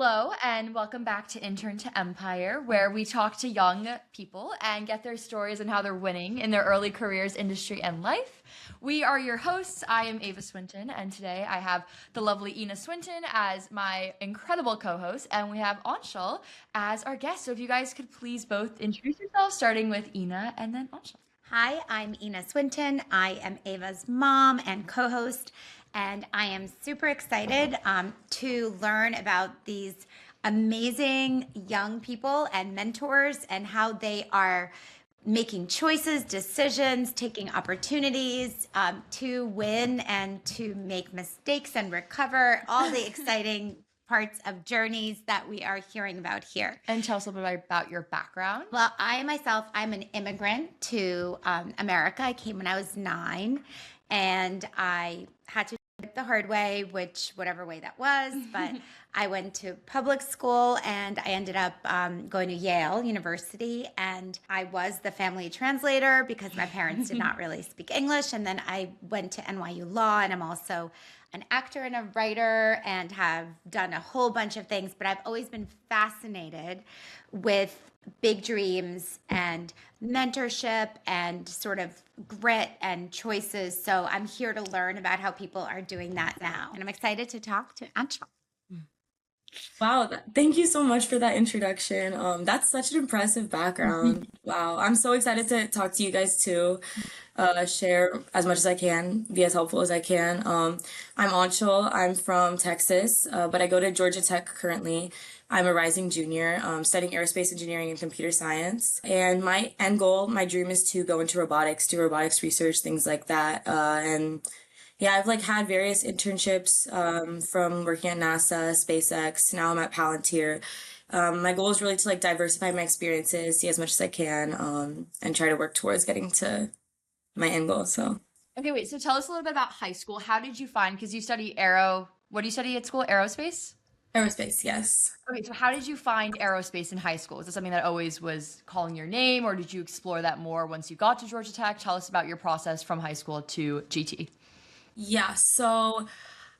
Hello, and welcome back to Intern to Empire, where we talk to young people and get their stories and how they're winning in their early careers, industry, and life. We are your hosts. I am Ava Swinton, and today I have the lovely Ina Swinton as my incredible co host, and we have Aanchal as our guest. So if you guys could please both introduce yourselves, starting with Ina and then Aanchal. Hi, I'm Ina Swinton. I am Ava's mom and co host, and I am super excited to learn about these amazing young people and mentors and how they are making choices, decisions, taking opportunities to win and to make mistakes and recover, all the exciting parts of journeys that we are hearing about here. And tell us a little bit about your background. Well, I'm an immigrant to America. I came when I was 9, and I had to do it the hard way, whatever way that was. But I went to public school, and I ended up going to Yale University, and I was the family translator because my parents did not really speak English. And then I went to NYU Law, and I'm also an actor and a writer and have done a whole bunch of things, but I've always been fascinated with big dreams and mentorship and sort of grit and choices. So I'm here to learn about how people are doing that now. And I'm excited to talk to Aanchal. Wow, thank you so much for that introduction. That's such an impressive background. Wow, I'm so excited to talk to you guys too. Share as much as I can, be as helpful as I can. I'm Aanchal. I'm from Texas, but I go to Georgia Tech currently. I'm a rising junior, studying aerospace engineering and computer science. And my end goal, my dream is to go into robotics, do robotics research, things like that. And yeah, I've like had various internships from working at NASA, SpaceX. Now I'm at Palantir. My goal is really to like diversify my experiences, see as much as I can, and try to work towards getting to my end goal. So Okay, wait. So tell us a little bit about high school. How did you find, because you study what do you study at school? Aerospace? aerospace, yes. Okay, so how did you find aerospace in high school? Is this something that always was calling your name, or did you explore that more once you got to Georgia Tech? Tell us about your process from high school to GT. Yeah, so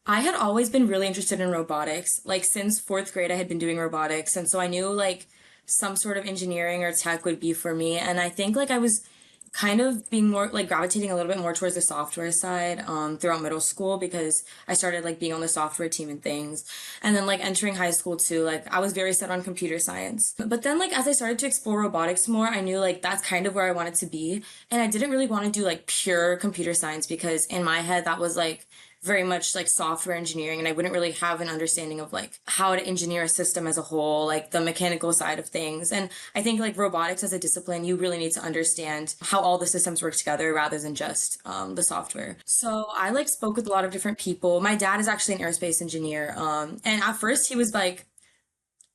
I had always been really interested in robotics. Like since fourth grade, I had been doing robotics, and so I knew like some sort of engineering or tech would be for me. And I think like I was kind of being more like gravitating a little bit more towards the software side throughout middle school because I started like being on the software team and things. And then like entering high school too, like I was very set on computer science. But then like as I started to explore robotics more, I knew like that's kind of where I wanted to be. And I didn't really want to do like pure computer science because in my head that was like very much like software engineering and I wouldn't really have an understanding of like how to engineer a system as a whole, like the mechanical side of things. And I think like robotics as a discipline, you really need to understand how all the systems work together rather than just the software. So I like spoke with a lot of different people. My dad is actually an aerospace engineer. And at first he was like,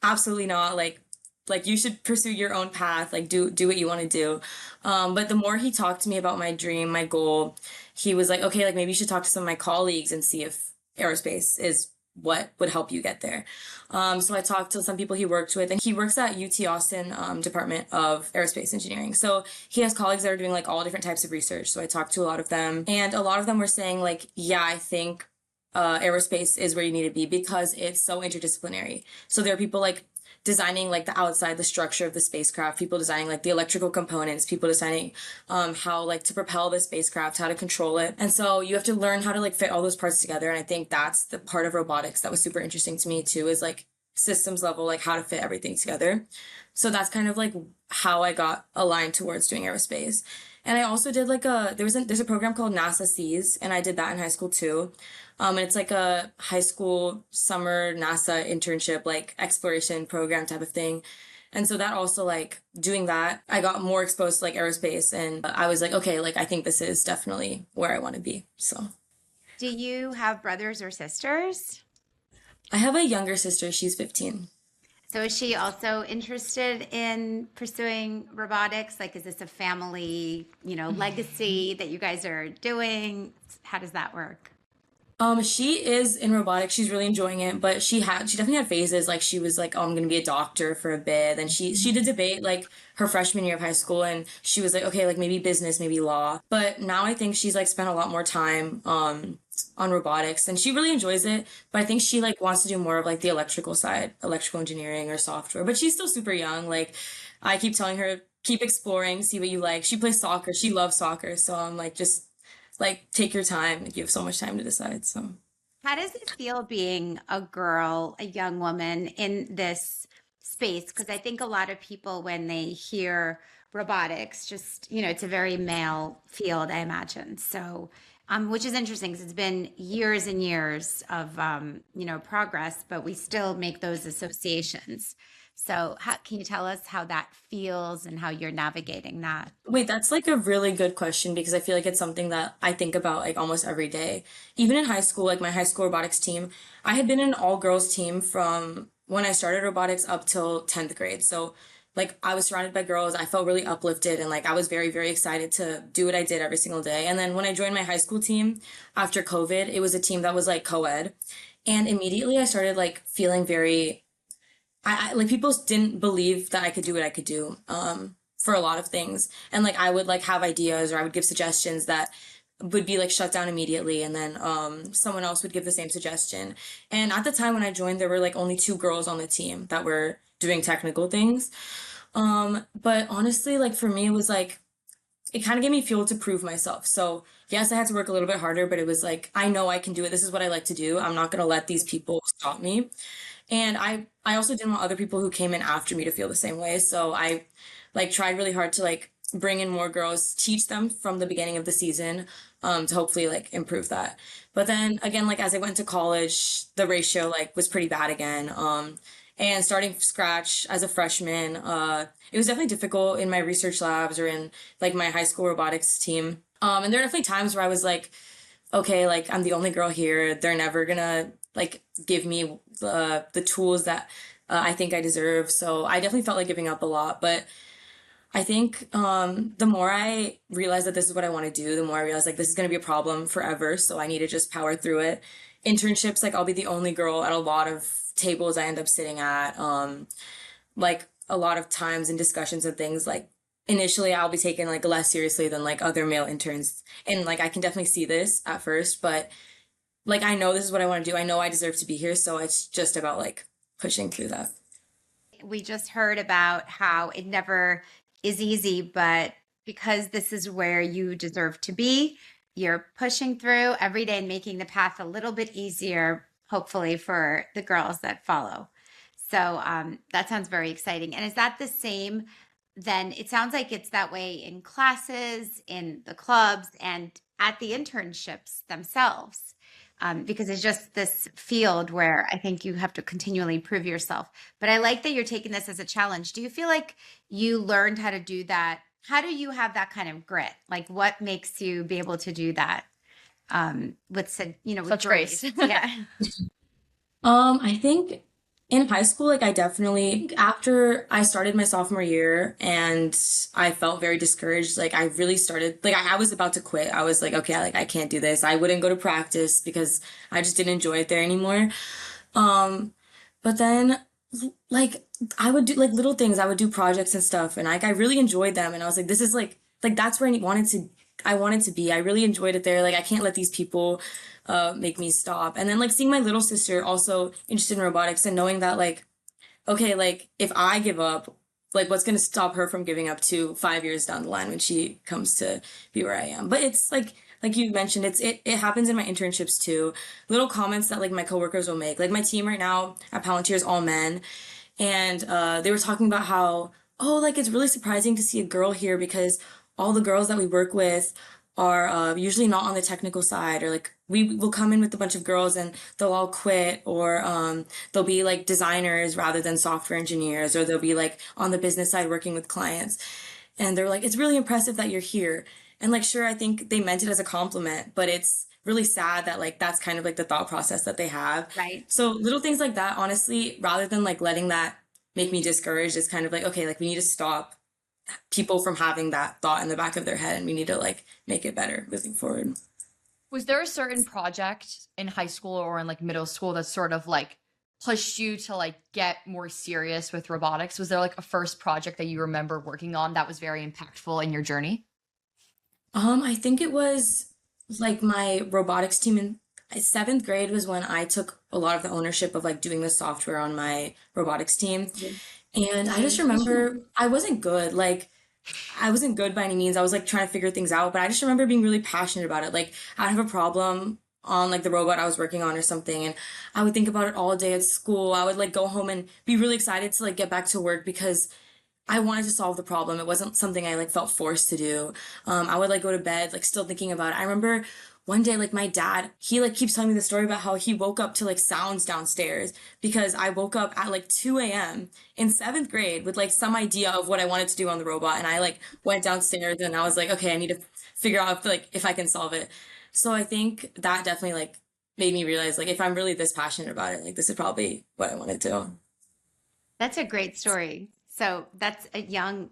absolutely not, like you should pursue your own path, like do what you want to do. But the more he talked to me about my dream, my goal, he was like, okay, like maybe you should talk to some of my colleagues and see if aerospace is what would help you get there. So I talked to some people he worked with, and he works at UT Austin Department of Aerospace Engineering. So he has colleagues that are doing like all different types of research. So I talked to a lot of them, and a lot of them were saying like, yeah, I think aerospace is where you need to be because it's so interdisciplinary. So there are people like designing like the outside, the structure of the spacecraft, people designing like the electrical components, people designing how like to propel the spacecraft, how to control it. And so you have to learn how to like fit all those parts together. And I think that's the part of robotics that was super interesting to me too, is like systems level, like how to fit everything together. So that's kind of like how I got aligned towards doing aerospace. And I also did like there's a program called NASA Seas, and I did that in high school too. And it's like a high school summer NASA internship, like exploration program type of thing. And so that also like doing that, I got more exposed to like aerospace, and I was like, okay, like I think this is definitely where I want to be. So Do you have brothers or sisters? I have a younger sister, she's 15. So is she also interested in pursuing robotics? Like, is this a family, legacy that you guys are doing? How does that work? She is in robotics. She's really enjoying it, but she definitely had phases like she was like, "Oh, I'm gonna be a doctor for a bit." And she did debate like her freshman year of high school, and she was like, "Okay, like maybe business, maybe law." But now I think she's like spent a lot more time on robotics, and she really enjoys it. But I think she like wants to do more of like the electrical side, electrical engineering or software. But she's still super young. Like I keep telling her, keep exploring, see what you like. She plays soccer. She loves soccer, so I'm like just like take your time. Like, you have so much time to decide. So How does it feel being a girl, a young woman in this space? Because I think a lot of people, when they hear robotics, just, it's a very male field, I imagine. So, which is interesting because it's been years and years of, progress, but we still make those associations. So, can you tell us how that feels and how you're navigating that? wait, that's like a really good question because I feel like it's something that I think about like almost every day. Even in high school, like my high school robotics team, I had been in an all girls team from when I started robotics up till 10th grade. So like I was surrounded by girls. I felt really uplifted and like I was very, very excited to do what I did every single day. And then when I joined my high school team after COVID, it was a team that was like co-ed. And immediately I started like feeling very I like people didn't believe that I could do what I could do for a lot of things. And like I would like have ideas or I would give suggestions that would be like shut down immediately and then someone else would give the same suggestion. And at the time when I joined there were like only two girls on the team that were doing technical things. But honestly like for me it was like it kind of gave me fuel to prove myself. So yes, I had to work a little bit harder, but it was like I know I can do it. This is what I like to do. I'm not going to let these people stop me. And I also didn't want other people who came in after me to feel the same way. So I like tried really hard to like bring in more girls, teach them from the beginning of the season, to hopefully like improve that. But then again, like as I went to college, the ratio like was pretty bad again. And starting from scratch as a freshman, it was definitely difficult in my research labs or in like my high school robotics team. And there are definitely times where I was like, okay, like I'm the only girl here. They're never gonna like give me the tools that I think I deserve. So I definitely felt like giving up a lot. But I think the more I realized that this is what I want to do, the more I realized like this is gonna be a problem forever. So I need to just power through it. Internships, like I'll be the only girl at a lot of tables I end up sitting at. Like a lot of times in discussions and things like initially I'll be taken like less seriously than like other male interns. And like I can definitely see this at first, but like I know this is what I want to do. I know I deserve to be here, so it's just about like pushing through that. We just heard about how it never is easy, but because this is where you deserve to be, you're pushing through every day and making the path a little bit easier, hopefully, for the girls that follow. So that sounds very exciting. And is that the same? Then it sounds like it's that way in classes, in the clubs, and at the internships themselves. Because it's just this field where I think you have to continually prove yourself. But I like that you're taking this as a challenge. Do you feel like you learned how to do that? How do you have that kind of grit? Like, what makes you be able to do that with Such grace. grace? Yeah. I think in high school, like I definitely, after I started my sophomore year and I felt very discouraged, like I really started, like I was about to quit. I was like, okay, like I can't do this. I wouldn't go to practice because I just didn't enjoy it there anymore. Um, but then like I would do like little things. I would do projects and stuff and like I really enjoyed them and I was like this is like that's where I wanted to be. I really enjoyed it there. Like I can't let these people make me stop. And then like seeing my little sister also interested in robotics and knowing that like okay, like if I give up, like what's going to stop her from giving up to 5 years down the line when she comes to be where I am. But it's like you mentioned, it happens in my internships too. Little comments that like my coworkers will make. Like my team right now at Palantir is all men, and they were talking about how oh like it's really surprising to see a girl here because all the girls that we work with are usually not on the technical side or like we will come in with a bunch of girls and they'll all quit or they'll be like designers rather than software engineers or they'll be like on the business side working with clients and they're like it's really impressive that you're here and like sure I think they meant it as a compliment but it's really sad that like that's kind of like the thought process that they have. Right. So little things like that honestly rather than like letting that make me discouraged is kind of like okay like we need to stop people from having that thought in the back of their head and we need to like make it better moving forward. Was there a certain project in high school or in like middle school that sort of like pushed you to like get more serious with robotics? Was there like a first project that you remember working on that was very impactful in your journey? I think it was like my robotics team in seventh grade was when I took a lot of the ownership of like doing the software on my robotics team. And I just remember I wasn't good. Like, I wasn't good by any means. I was like trying to figure things out, but I just remember being really passionate about it. Like, I'd have a problem on like the robot I was working on or something, and I would think about it all day at school. I would like go home and be really excited to like get back to work because I wanted to solve the problem. It wasn't something I like felt forced to do. I would like go to bed like still thinking about it. I remember one day like my dad, he like keeps telling me the story about how he woke up to like sounds downstairs because I woke up at like 2 a.m. in seventh grade with like some idea of what I wanted to do on the robot, and I like went downstairs and I was like, okay, I need to figure out if I can solve it. So I think that definitely like made me realize like if I'm really this passionate about it, like this is probably what I want to do. That's a great story. So that's a Young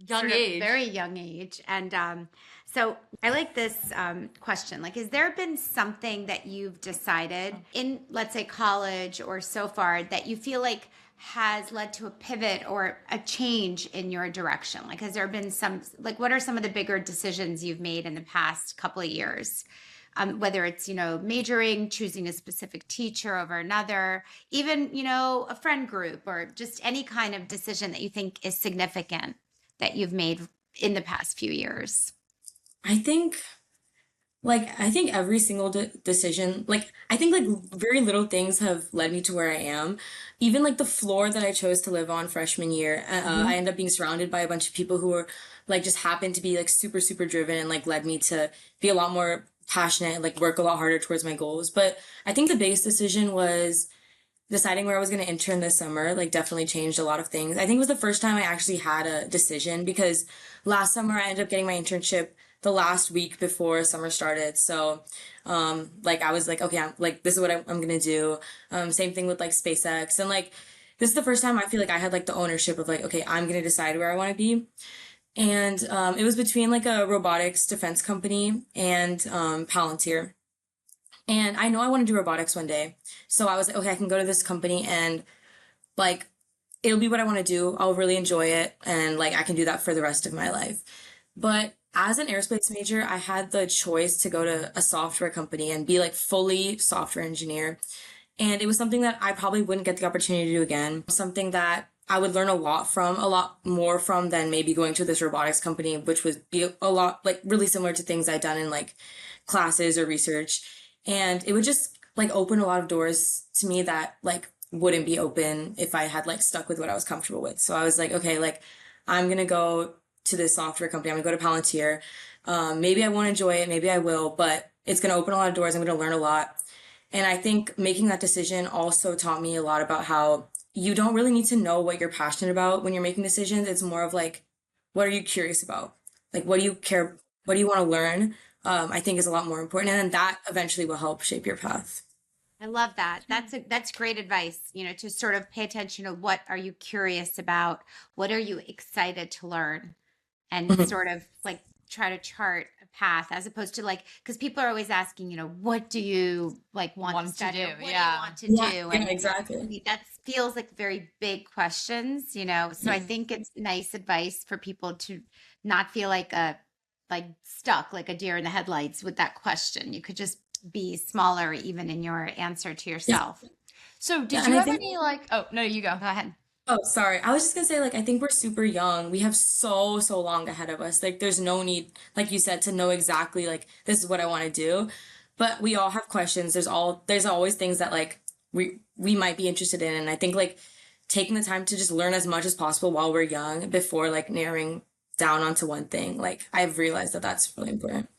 sort of age. very young age. And so I like this question. Like, has there been something that you've decided in, let's say, college or so far that you feel like has led to a pivot or a change in your direction? Like, has there been some, like, what are some of the bigger decisions you've made in the past couple of years? Whether it's, majoring, choosing a specific teacher over another, even, a friend group, or just any kind of decision that you think is significant that you've made in the past few years? I think I think every single decision, like I think like very little things have led me to where I am. Even like the floor that I chose to live on freshman year, I ended up being surrounded by a bunch of people who were like just happened to be like super super driven and like led me to be a lot more passionate and like work a lot harder towards my goals. But I think the biggest decision was deciding where I was going to intern this summer. Like definitely changed a lot of things. I think it was the first time I actually had a decision because last summer I ended up getting my internship the last week before summer started. So, like I was like, okay, I'm like, this is what I'm gonna do. Same thing with like SpaceX. And like, this is the first time I feel like I had like the ownership of like, okay, I'm gonna decide where I want to be. And, it was between like a robotics defense company and, Palantir. And I know I want to do robotics one day. So I was like, okay, I can go to this company and like, it'll be what I want to do. I'll really enjoy it. And like, I can do that for the rest of my life. But as an aerospace major, I had the choice to go to a software company and be like fully software engineer. And it was something that I probably wouldn't get the opportunity to do again. Something that I would learn a lot more from than maybe going to this robotics company, which would be a lot like really similar to things I'd done in like classes or research. And it would just like open a lot of doors to me that like wouldn't be open if I had like stuck with what I was comfortable with. So I was like, okay, like I'm gonna go to this software company. I'm gonna go to Palantir. Maybe I won't enjoy it, maybe I will, but it's gonna open a lot of doors. I'm gonna learn a lot. And I think making that decision also taught me a lot about how you don't really need to know what you're passionate about when you're making decisions. It's more of like, what are you curious about? Like, what do you care? What do you want to learn? I think is a lot more important. And then that eventually will help shape your path. I love that. That's great advice, to sort of pay attention to what are you curious about? What are you excited to learn? And Mhm. sort of like try to chart a path as opposed to like, because people are always asking, what do you like want to Want to study do, or what do you yeah. want to Yeah, do? yeah, And exactly. that feels like very big questions, so I think it's nice advice for people to not feel like stuck like a deer in the headlights with that question. You could just be smaller even in your answer to Yeah, yourself. So, yeah, did and you I have think any like, oh, no, you go. Go ahead. Oh, sorry. I was just gonna say, like, I think we're super young. We have so, so long ahead of us. Like, there's no need, like you said, to know exactly, like, this is what I want to do. But we all have questions. There's always things that, like, we might be interested in. And I think, like, taking the time to just learn as much as possible while we're young before, like, narrowing down onto one thing, like, I've realized that that's really important.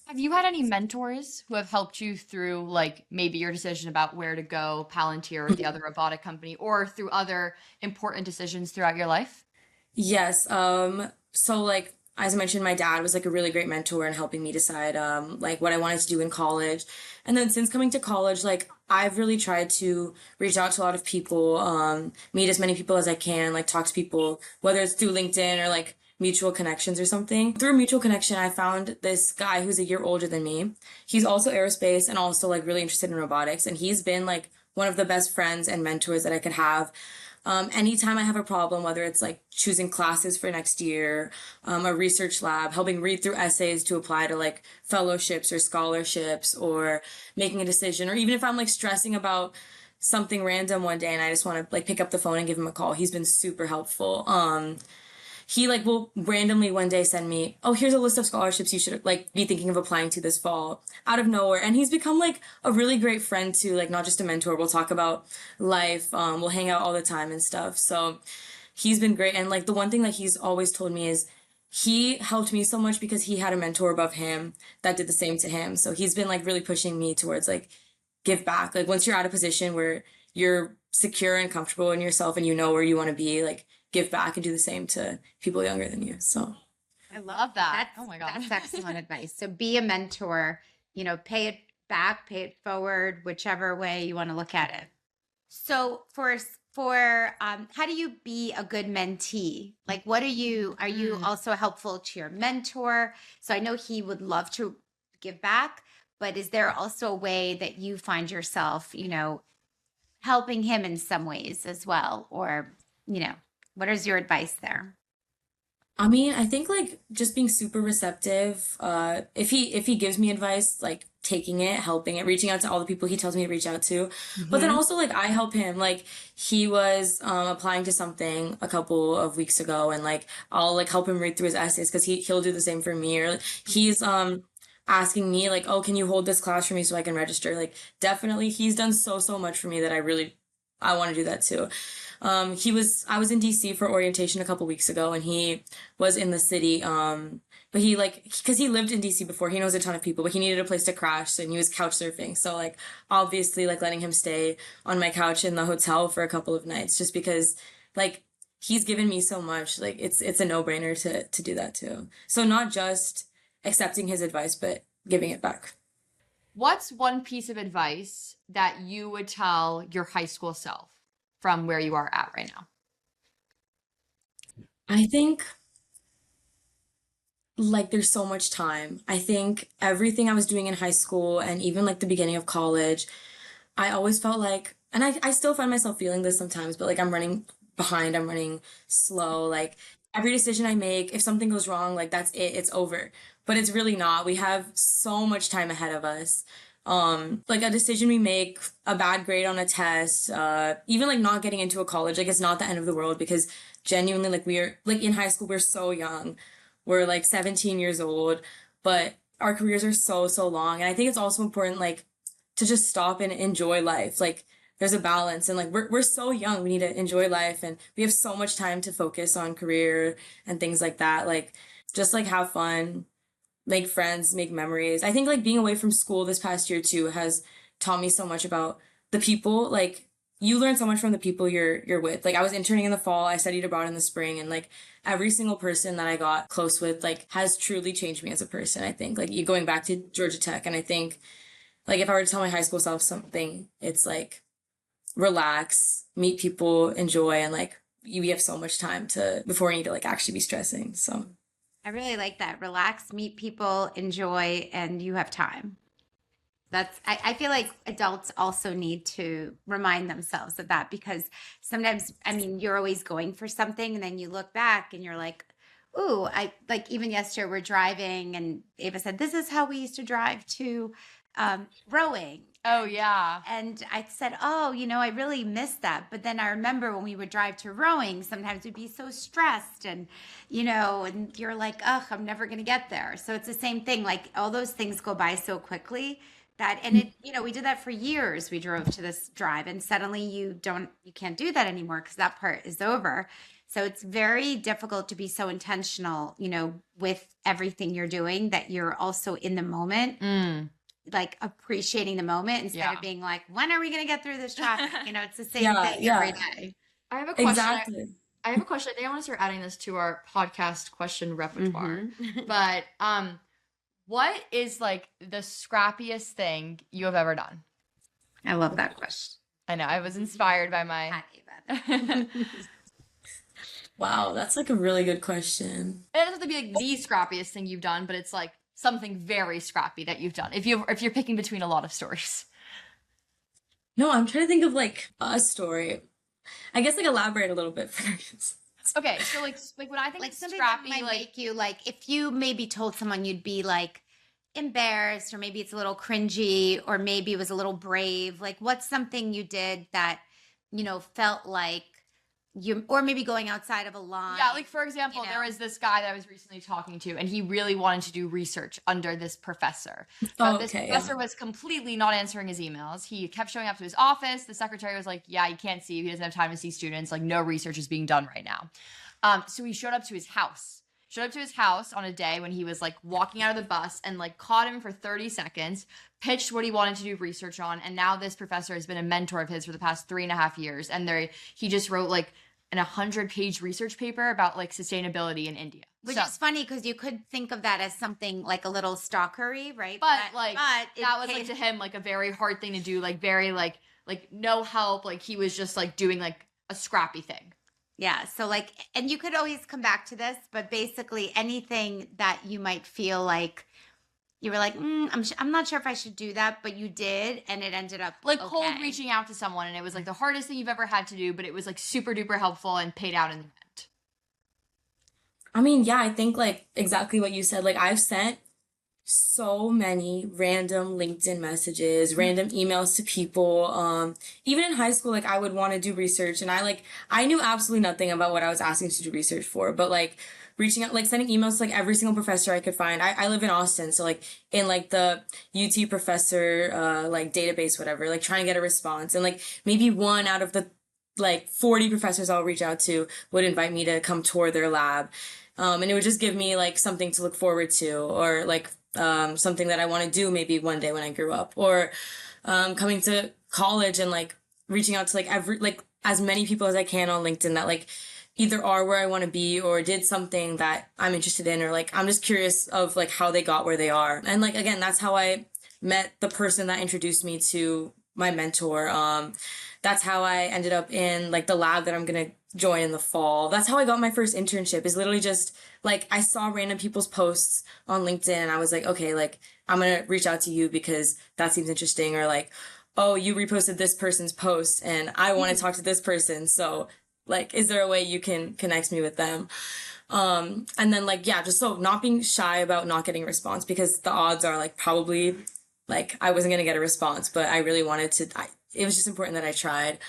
Have you had any mentors who have helped you through like maybe your decision about where to go, Palantir or the other robotic company, or through other important decisions throughout your life? Yes. So like as I mentioned, my dad was like a really great mentor in helping me decide like what I wanted to do in college. And then since coming to college, like I've really tried to reach out to a lot of people, meet as many people as I can, like talk to people, whether it's through LinkedIn or like mutual connections or something. Through a mutual connection, I found this guy who's a year older than me. He's also aerospace and also like really interested in robotics. And he's been like one of the best friends and mentors that I could have. Anytime I have a problem, whether it's like choosing classes for next year, a research lab, helping read through essays to apply to like fellowships or scholarships, or making a decision, or even if I'm like stressing about something random one day and I just want to like pick up the phone and give him a call, he's been super helpful. He like will randomly one day send me, oh, here's a list of scholarships you should like be thinking of applying to this fall, out of nowhere. And he's become like a really great friend too, like not just a mentor. We'll talk about life, we'll hang out all the time and stuff. So he's been great. And like the one thing that he's always told me is he helped me so much because he had a mentor above him that did the same to him. So he's been like really pushing me towards like give back. Like once you're at a position where you're secure and comfortable in yourself and you know where you want to be, like give back and do the same to people younger than you. So I Love that. That's, Oh my God. That's excellent advice. So be a mentor, pay it back, pay it forward, whichever way you want to look at it. So how do you be a good mentee? Like, are you also helpful to your mentor? So I know he would love to give back, but is there also a way that you find yourself, helping him in some ways as well? Or, what is your advice there? I mean, I think like just being super receptive. If he gives me advice, like taking it, helping it, reaching out to all the people he tells me to reach out to. But then also like I help him. Like he was applying to something a couple of weeks ago, and like I'll like help him read through his essays because he'll do the same for me. Or like, he's asking me like, oh, can you hold this class for me so I can register? Like definitely, he's done so much for me that I want to do that too. I was in DC for orientation a couple weeks ago, and he was in the city. But he like, because he lived in DC before, he knows a ton of people, but he needed a place to crash, and he was couch surfing. So like, obviously like letting him stay on my couch in the hotel for a couple of nights, just because like he's given me so much, like it's a no-brainer to do that too. So not just accepting his advice, but giving it back. What's one piece of advice that you would tell your high school self from where you are at right now? I think like there's so much time. I think everything I was doing in high school and even like the beginning of college, I always felt like, and I still find myself feeling this sometimes, but like I'm running behind, I'm running slow. Like every decision I make, if something goes wrong, like that's it, it's over. But it's really not. We have so much time ahead of us. Like a decision we make, a bad grade on a test, even like not getting into a college, like it's not the end of the world because genuinely, like we're like in high school, we're so young. We're like 17 years old, but our careers are so long. And I think it's also important, like, to just stop and enjoy life. Like, there's a balance, and like, we're so young. We need to enjoy life, and we have so much time to focus on career and things like that. Like, just like have fun, make friends, make memories. I think like being away from school this past year too has taught me so much about the people. Like you learn so much from the people you're with. Like I was interning in the fall, I studied abroad in the spring, and like every single person that I got close with like has truly changed me as a person. I think like you going back to Georgia Tech, and I think like if I were to tell my high school self something, it's like relax, meet people, enjoy, and like we have so much time to before we need to like actually be stressing. So I really like that. Relax, meet people, enjoy, and you have time. I feel like adults also need to remind themselves of that because sometimes, I mean, you're always going for something and then you look back and you're like, ooh, I like even yesterday we're driving and Ava said, this is how we used to drive to rowing. Oh, yeah. And I said, oh, I really missed that. But then I remember when we would drive to rowing, sometimes we'd be so stressed and you're like, ugh, I'm never going to get there. So it's the same thing. Like all those things go by so quickly we did that for years. We drove to this drive and suddenly you can't do that anymore because that part is over. So it's very difficult to be so intentional, with everything you're doing that you're also in the moment. Like appreciating the moment instead of being like, when are we going to get through this traffic? It's the same thing every day. I have a question. exactly. I have a question. I think I want to start adding this to our podcast question repertoire. But what is like the scrappiest thing you have ever done? I love that question. I know. I was inspired by my. Wow, that's like a really good question. It doesn't have to be like the scrappiest thing you've done, but it's like something very scrappy that you've done. If you're picking between a lot of stories. No, I'm trying to think of like a story. I guess like elaborate a little bit first. Okay, so like when I think Like of something that scrappy, might like make you like if you maybe told someone you'd be like embarrassed or maybe it's a little cringy or maybe it was a little brave. Like what's something you did that, felt like you or maybe going outside of a line. yeah, like for example, you there know? was this guy that I was recently talking to, and he really wanted to do research under this professor. But Oh, this okay, yeah. professor was completely not answering his emails. He kept showing up to his office. The secretary was like, "Yeah, you can't see you. He doesn't have time to see students. Like, no research is being done right now." So he showed up to his house. Showed up to his house on a day when he was like walking out of the bus and like caught him for 30 seconds, pitched what he wanted to do research on, and now this professor has been a mentor of his for the past 3.5 years. And he just wrote like an 100-page research paper about like sustainability in India. Which So- is funny because you could think of that as something like a little stalkery, right? but it that was like came- to him like a very hard thing to do, like very like no help, like he was just like doing like a scrappy thing. Yeah. So like, and you could always come back to this, but basically anything that you might feel like you were like, I'm not sure if I should do that, but you did, and it ended up Like okay. cold reaching out to someone, and it was like the hardest thing you've ever had to do, but it was like super duper helpful and paid out in the end. I mean, yeah, I think like exactly what you said. Like I've sent so many random LinkedIn messages, random emails to people. Even in high school, like I would want to do research and I knew absolutely nothing about what I was asking to do research for, but like reaching out, like sending emails to like every single professor I could find. I live in Austin, so like in like the UT professor, like database, whatever, like trying to get a response. And like maybe one out of the like 40 professors I'll reach out to would invite me to come tour their lab. And it would just give me like something to look forward to or like something that I want to do maybe one day when I grew up or coming to college and like reaching out to like every like as many people as I can on LinkedIn that like either are where I want to be or did something that I'm interested in or like I'm just curious of like how they got where they are. And like again, that's how I met the person that introduced me to my mentor. That's how I ended up in like the lab that I'm gonna join in the fall. That's how I got my first internship is literally just like I saw random people's posts on LinkedIn and I was like, okay, like I'm gonna reach out to you because that seems interesting or like, oh, you reposted this person's post and I want to talk to this person. So like, is there a way you can connect me with them? And then like, yeah, just so not being shy about not getting a response because the odds are like probably like I wasn't gonna get a response, but I really wanted to. It was just important that I tried.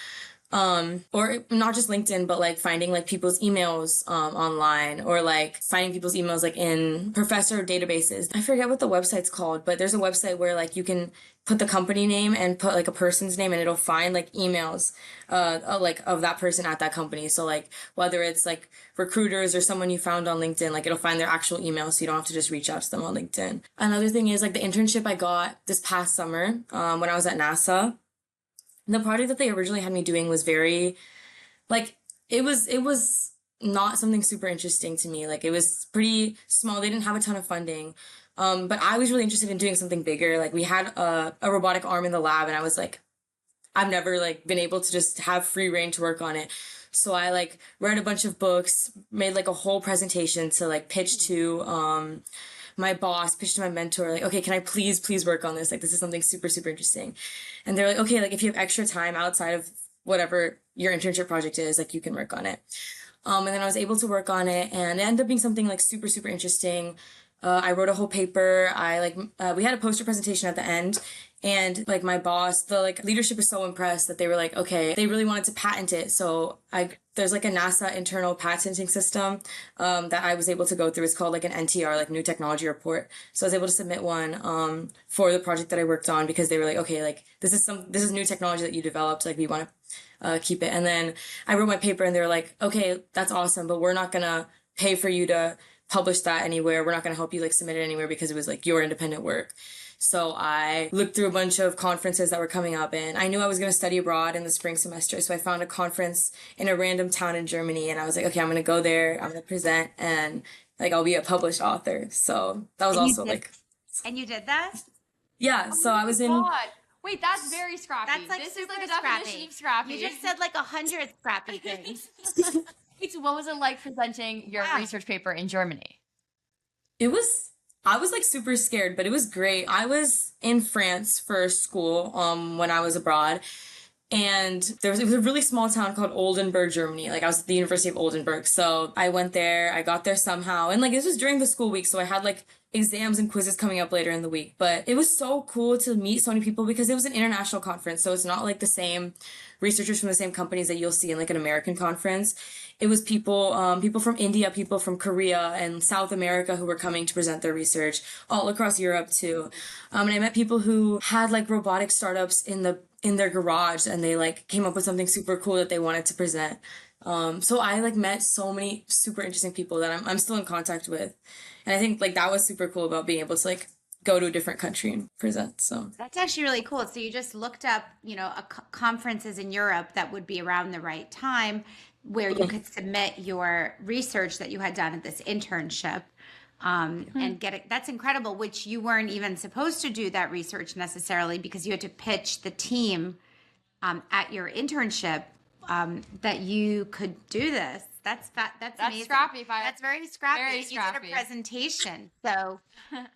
Or not just LinkedIn, but like finding like people's emails online or like finding people's emails like in professor databases. I forget what the website's called, but there's a website where like you can put the company name and put like a person's name and it'll find like emails like of that person at that company. So like whether it's like recruiters or someone you found on LinkedIn, like it'll find their actual email so you don't have to just reach out to them on LinkedIn. Another thing is like the internship I got this past summer when I was at NASA. The project that they originally had me doing was very like it was not something super interesting to me. Like it was pretty small. They didn't have a ton of funding. But I was really interested in doing something bigger. Like we had a robotic arm in the lab and I was like, I've never like been able to just have free reign to work on it. So I like read a bunch of books, made like a whole presentation to like pitch to my boss, pitched to my mentor, like, okay, can I please work on this? Like this is something super interesting. And they're like, okay, like if you have extra time outside of whatever your internship project is, like you can work on it. And then I was able to work on it and it ended up being something like super interesting. I wrote a whole paper. We had a poster presentation at the end and like my boss, the like leadership is so impressed that they were like, okay, they really wanted to patent it. So there's like a NASA internal patenting system, that I was able to go through. It's called like an NTR, like new technology report. So I was able to submit one, for the project that I worked on because they were like, okay, like this is new technology that you developed. Like we want to, keep it. And then I wrote my paper and they were like, okay, that's awesome, but we're not gonna pay for you to publish that anywhere. We're not going to help you like submit it anywhere because it was like your independent work. So I looked through a bunch of conferences that were coming up and I knew I was going to study abroad in the spring semester. So I found a conference in a random town in Germany and I was like, okay, I'm going to go there. I'm going to present and like I'll be a published author. So that was also like. And you did that? Yeah. So I was in. God. Wait, that's very scrappy. That's like this is super like the scrappy. definition of scrappy. You just said like 100 scrappy things. So what was it like presenting your Yeah. research paper in Germany? It was I was like super scared, but it was great. I was in France for school when I was abroad. And it was a really small town called Oldenburg, Germany. Like I was at the University of Oldenburg. So I went there, I got there somehow. And like this was during the school week, so I had like exams and quizzes coming up later in the week. But it was so cool to meet so many people because it was an international conference. So it's not like the same researchers from the same companies that you'll see in like an American conference. It was people from India, people from Korea and South America who were coming to present their research, all across Europe too. And I met people who had like robotic startups in their garage, and they like came up with something super cool that they wanted to present. So I like met so many super interesting people that I'm still in contact with. And I think like that was super cool about being able to like go to a different country and present. So That's actually really cool. So you just looked up, conferences in Europe that would be around the right time where you could submit your research that you had done at this internship, and get it. That's incredible, which you weren't even supposed to do that research necessarily because you had to pitch the team at your internship, that you could do this. That's amazing. Scrappy. That's very scrappy. Very You scrappy. did a presentation. So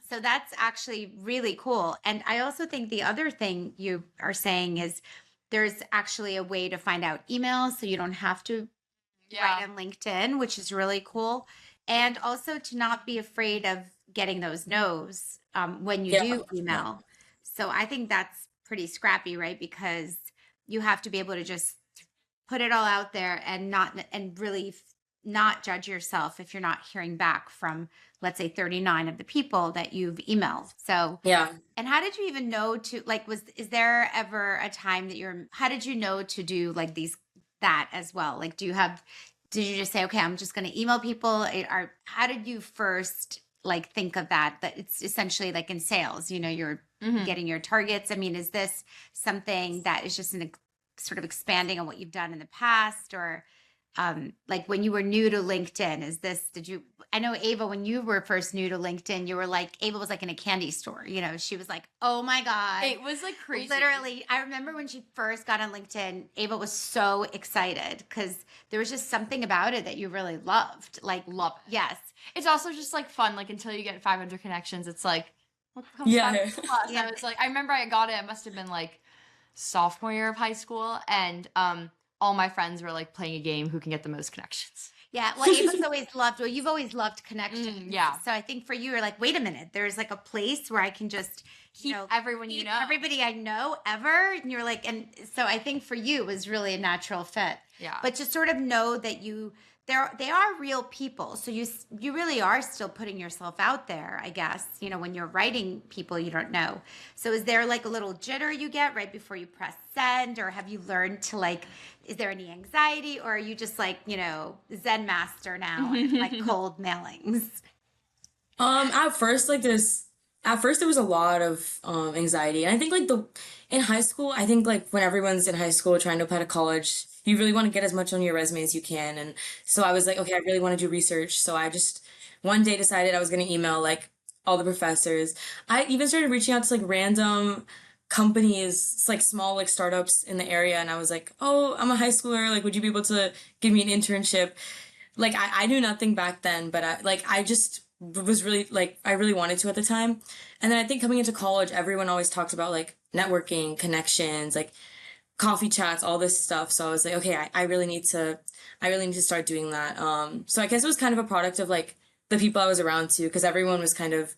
that's actually really cool. And I also think the other thing you are saying is there's actually a way to find out emails so you don't have to write on LinkedIn, which is really cool. And also to not be afraid of getting those no's, when you yeah. do email. So I think that's pretty scrappy, right? Because you have to be able to just put it all out there and really not judge yourself if you're not hearing back from, let's say, 39 of the people that you've emailed. So Yeah. and how did you even know to like is there ever a time that how did you know to do like that as well? Like did you just say, okay, I'm just going to email people? How did you first like think of that it's essentially like in sales, you're getting your targets? I mean, is this something that is just sort of expanding on what you've done in the past, or like when you were new to LinkedIn, I know Ava, when you were first new to LinkedIn, you were like, Ava was like in a candy store, she was like, oh my God. It was like crazy. Literally, I remember when she first got on LinkedIn, Ava was so excited because there was just something about it that you really loved. Like, Love it. yes. It's also just like fun. Like until you get 500 connections, it's like, what comes Yeah. 500 plus? Yeah. I was like, I remember I got it. It must have been like sophomore year of high school, and all my friends were like playing a game who can get the most connections. Yeah, well, you've always loved connections. Yeah. So I think for you, you're like, wait a minute, there's like a place where I can just Keep everyone you know. everybody I know ever. And you're like, and so I think for you it was really a natural fit. Yeah. But just sort of know that they are real people. So you really are still putting yourself out there, I guess, when you're writing people you don't know. So is there like a little jitter you get right before you press send, or have you learned to is there any anxiety, or are you just like, Zen master now, and like cold mailings? At first there was a lot of anxiety. And I think like in high school, I think like when everyone's in high school trying to apply to college, you really want to get as much on your resume as you can. And so I was like, okay, I really want to do research. So I just one day decided I was going to email like all the professors. I even started reaching out to like random companies, like small like startups in the area. And I was like, oh, I'm a high schooler. Like, would you be able to give me an internship? Like I knew nothing back then, but I just was really like I really wanted to at the time. And then I think coming into college, everyone always talked about like networking, connections, like coffee chats, all this stuff. So I was like, okay, I really need to start doing that. So I guess it was kind of a product of like the people I was around too, because everyone was kind of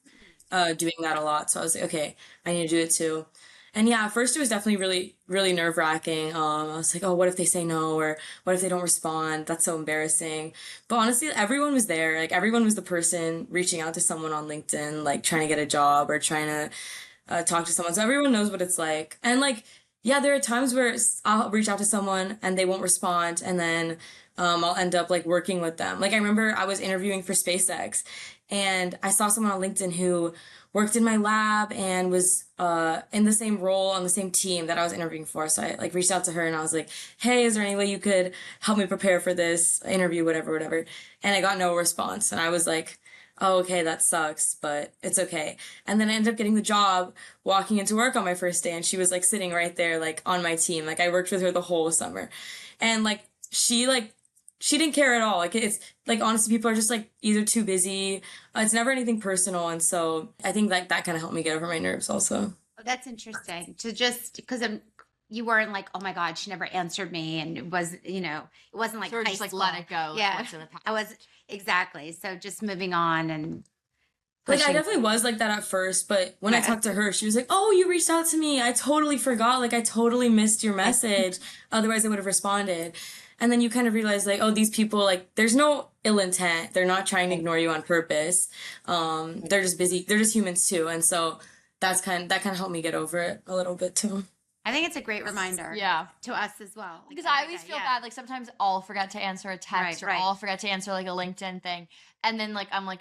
doing that a lot. So I was like, okay, I need to do it too. And yeah, at first it was definitely really, really nerve-wracking. I was like, oh, what if they say no? Or what if they don't respond? That's so embarrassing. But honestly, everyone was there. Like everyone was the person reaching out to someone on LinkedIn, like trying to get a job or trying to talk to someone. So everyone knows what it's like. And like, yeah, there are times where I'll reach out to someone and they won't respond, and then I'll end up like working with them. Like I remember I was interviewing for SpaceX, and I saw someone on LinkedIn who worked in my lab and was in the same role on the same team that I was interviewing for. So I like reached out to her and I was like, hey, is there any way you could help me prepare for this interview, whatever, whatever. And I got no response. And I was like, oh, okay, that sucks, but it's okay. And then I ended up getting the job walking into work on my first day, and she was like sitting right there, like on my team. Like I worked with her the whole summer. And like she like she didn't care at all. Like it's like honestly, people are just like either too busy. It's never anything personal, and so I think like that kind of helped me get over my nerves also. Oh, that's interesting to just because you weren't like, oh my God, she never answered me. And it was, it wasn't like Sort of high just like school. let it go. Yeah. What's in the past. I was exactly. So just moving on and Like I pushing. definitely was like that at first, but when I Yeah. talked to her, she was like, "Oh, you reached out to me. I totally forgot. Like I totally missed your message. Otherwise, I would have responded." And then you kind of realize like, oh, these people like there's no ill intent. They're not trying to ignore you on purpose. They're just busy. They're just humans too. And so that kind of helped me get over it a little bit too. I think it's a great reminder Yeah. to us as well. Because Like, I every always day, feel yeah. bad. Like sometimes I'll forget to answer a text Right, or I'll forget to answer like a LinkedIn thing. And then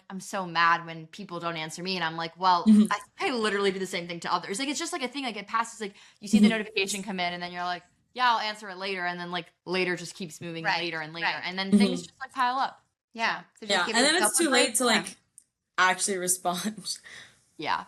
I'm so mad when people don't answer me. And I'm like, well, Mhm. I literally do the same thing to others. Like it's just like a thing. Like it passes. Like you see the notification come in, and then you're like, yeah, I'll answer it later. And then like later just keeps moving Right, later and later, right. and then things Mhm. just like pile up. Yeah. So just Yeah, give and then yourself it's a too break. late to Yeah. like actually respond. Yeah.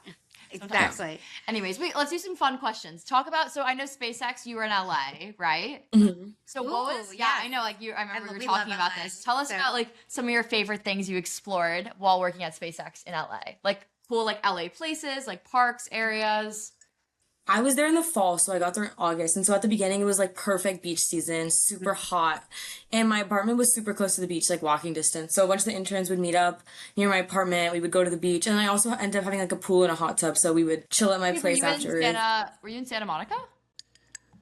Exactly. Anyways, wait, let's do some fun questions. Talk about, so I know SpaceX, you were in LA, right? Mhm. So what was, Ooh, yeah, yes. I know, like I remember we you were love talking about LA. this. Tell us So- about like some of your favorite things you explored while working at SpaceX in LA. Like cool, like LA places, like parks, areas. I was there in the fall, so I got there in August. And so at the beginning, it was like perfect beach season, super hot. And my apartment was super close to the beach, like walking distance. So a bunch of the interns would meet up near my apartment. We would go to the beach. And I also ended up having like a pool and a hot tub. So we would chill at my Wait, place afterwards. Were you in Santa Monica?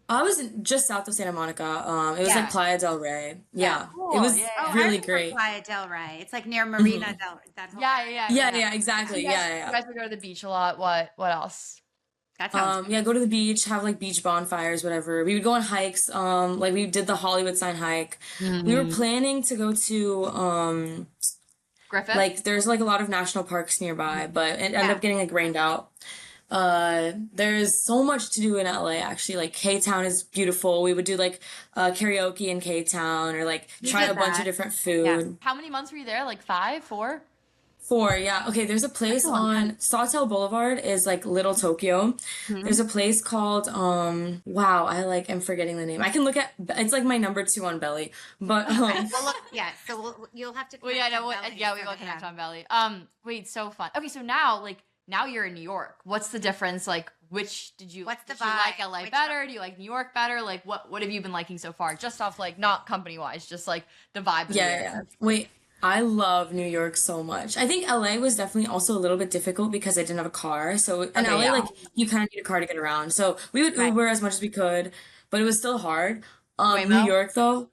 I was just south of Santa Monica. It was Yeah. like Playa del Rey. Yeah. Cool. It was Yeah, Oh, I really remember great. Playa del Rey. It's like near Marina del that whole Yeah, area. yeah, Yeah, yeah. yeah, exactly. You guys, Yeah, yeah, you yeah. guys would go to the beach a lot. What else? That sounds Yeah, go to the beach, have like beach bonfires, whatever. We would go on hikes. Like we did the Hollywood sign hike. We were planning to go to Griffith? like there's like a lot of national parks nearby, but it ended Yeah. up getting like rained out. There's so much to do in LA actually. Like K-Town is beautiful. We would do like karaoke in K-Town or like We try did a bunch that. of different Yeah. food. How many months were you there? Like 5, 4? 4, yeah. Okay, there's a place a long on Sawtell Boulevard is like Little Tokyo. There's a place called wow, I like am forgetting the name. I can look at it's like my number 2 on Belly. But Well, look, yeah. So you'll have to. Well, yeah, connect no, on what, Belly yeah, we so will that- connect on Belly. Wait, so fun. Okay, so now you're in New York. What's the difference? Like, which did you What's the did you like vibe? LA Which better? Do you like New York better? Like, what have you been liking so far? Just off like not company wise, just like the vibe of the yeah, area. yeah. Wait, I love New York so much. I think LA was definitely also a little bit difficult because I didn't have a car. So in Okay, LA, yeah. like you kind of need a car to get around. So we would Right. Uber as much as we could, but it was still hard. New Waymo? York though,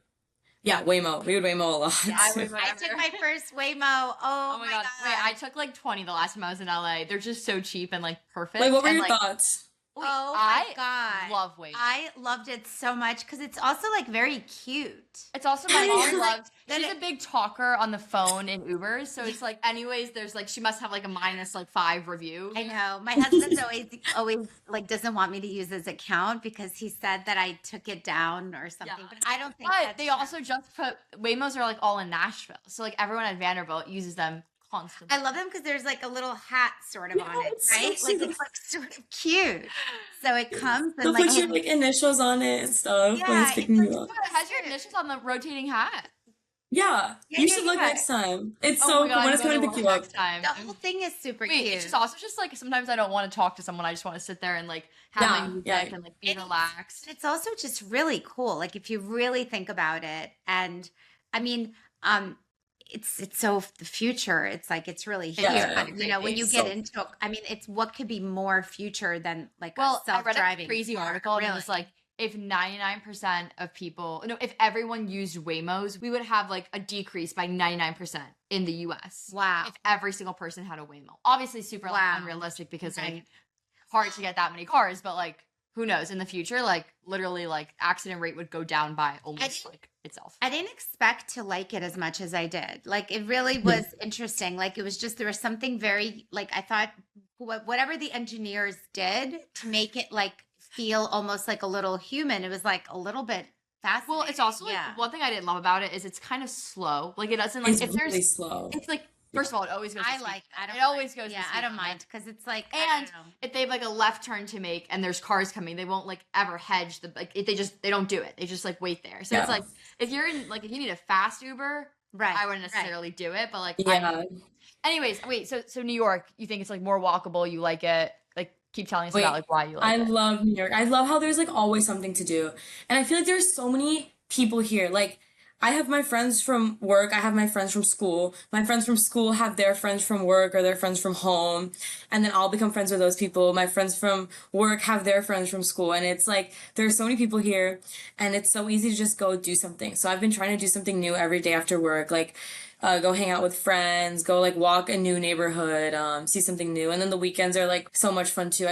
yeah, Waymo. We would Waymo a lot. I would I took my first Waymo. Oh, Oh my god. Wait, I took like 20 the last time I was in LA. They're just so cheap and like perfect. Like, what were and, your like, thoughts? wait, Oh I my God. love Waymo. I loved it so much because it's also like very cute. It's also my I mom know. loves. Then She's it- a big talker on the phone in Ubers, so it's like, anyways, there's like she must have like a minus like 5 review. I know. My husband's always like doesn't want me to use his account because he said that I took it down or something. Yeah. But I don't think But that's they true. also just put Waymos are like all in Nashville, so like everyone at Vanderbilt uses them constantly. I love them because there's like a little hat sort of Yeah, on it, it's so right? Like cute. it's like sort of cute. So it comes They'll and like put your like initials on it and stuff when Yeah, it's picking it's you like up. It has your initials on the rotating hat. Yeah, Yeah, you yeah, should look yeah. next time. It's Oh so my cool god, when I'm it's coming to gonna pick you look up. next time. the whole thing is super Wait, cute. it's just also just like sometimes I don't want to talk to someone. I just want to sit there and like have my Yeah, music yeah. and like be And relaxed. It's also just really cool. Like if you really think about it, and I mean, it's so the future. It's like it's really here. Yeah. You know, when you It's get so- into it, I mean, it's what could be more future than like Well, a I read a self-driving crazy car, article and it really. was like if 99% of people, no, if everyone used Waymos, we would have like a decrease by 99% in the US. Wow. If every single person had a Waymo. Obviously super like, Wow. unrealistic because like Right. hard to get that many cars, but like who knows in the future, like literally like accident rate would go down by almost didn't- like itself. I didn't expect to like it as much as I did. Like it really was interesting. Like it was just there was something very like I thought whatever the engineers did to make it like feel almost like a little human. It was like a little bit fascinating. Well, it's also like yeah. one thing I didn't love about it is it's kind of slow. Like it doesn't like It's if there's really slow. it's like First of all, it always goes to I speed like. I don't. limit. It always goes Yeah, to I speed don't limit. mind because it's like I And don't know. if they have like a left turn to make and there's cars coming, they won't like ever hedge the like they don't do it. They just like wait there. So it's Yeah. like if you're in like if you need a fast Uber, Right. I wouldn't Right. necessarily do it, but like Yeah. anyways, wait, so New York, you think it's like more walkable, you like it. Like keep telling us about Wait, like why you I like it. love New York. I love how there's like always something to do. And I feel like there's so many people here. Like I have my friends from work, I have my friends from school. My friends from school have their friends from work or their friends from home, and then I'll become friends with those people. My friends from work have their friends from school, and it's like there's so many people here, and it's so easy to just go do something. So I've been trying to do something new every day after work, like go hang out with friends, go like walk a new neighborhood, see something new. And then the weekends are like so much fun too.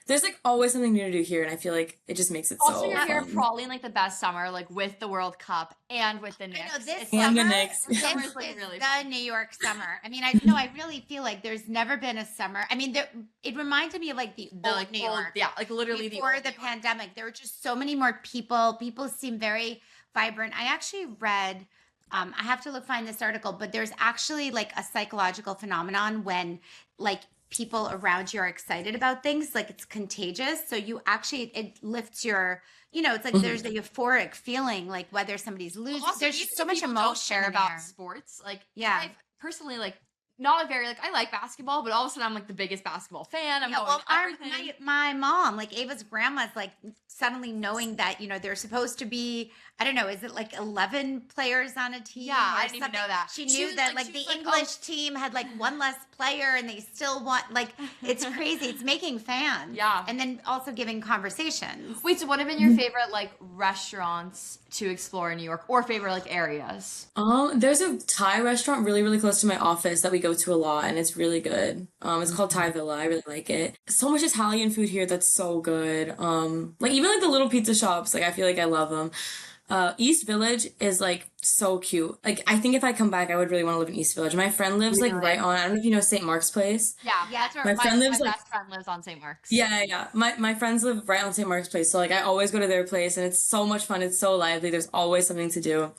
There's like always something new to do here, and I feel like it just makes it Also, so you're here fun. probably in like the best summer, like with the World Cup and with the I know Knicks. this It's And like the summer, Knicks. this this summer is like is really the fun. New York summer. I mean, I no, I really feel like there's never been a summer. I mean, it reminded me of like the The old like New old, York yeah, like literally the before old the New York. pandemic. There were just so many more people. People seem very vibrant. I actually read. I have to find this article, but there's actually like a psychological phenomenon when like people around you are excited about things, like it's contagious. So you actually it lifts your, it's like there's the euphoric feeling, like whether somebody's losing. Also, There's even just so if much people don't emotion care in about there. sports, like Yeah. I've personally like not a very like I like basketball, but all of a sudden I'm like the biggest basketball fan. I'm Yeah, going well, to everything. my mom, like Ava's grandma's, like suddenly knowing that there's supposed to be, I don't know, is it like 11 players on a team? Yeah, I or didn't even know something? that. She She knew was that like- like she the was like, English team had like one less player, and they still want like it's crazy. It's making fans, Yeah. and then also giving conversations. Wait, so what have been your favorite like restaurants to explore in New York or favorite like areas? There's a Thai restaurant really, really close to my office that we go to a lot, and it's really good. It's called Thai Villa. I really like it. So much Italian food here that's so good. Like even like the little pizza shops, like I feel like I love them. East Village is like so cute. Like I think if I come back, I would really want to live in East Village. My friend lives like right on. I don't know if you know St. Mark's Place. Yeah, that's where My friend my lives like best friend lives on St. Mark's. yeah. My friends live right on St. Mark's Place, so like I always go to their place, and it's so much fun. It's so lively. There's always something to do.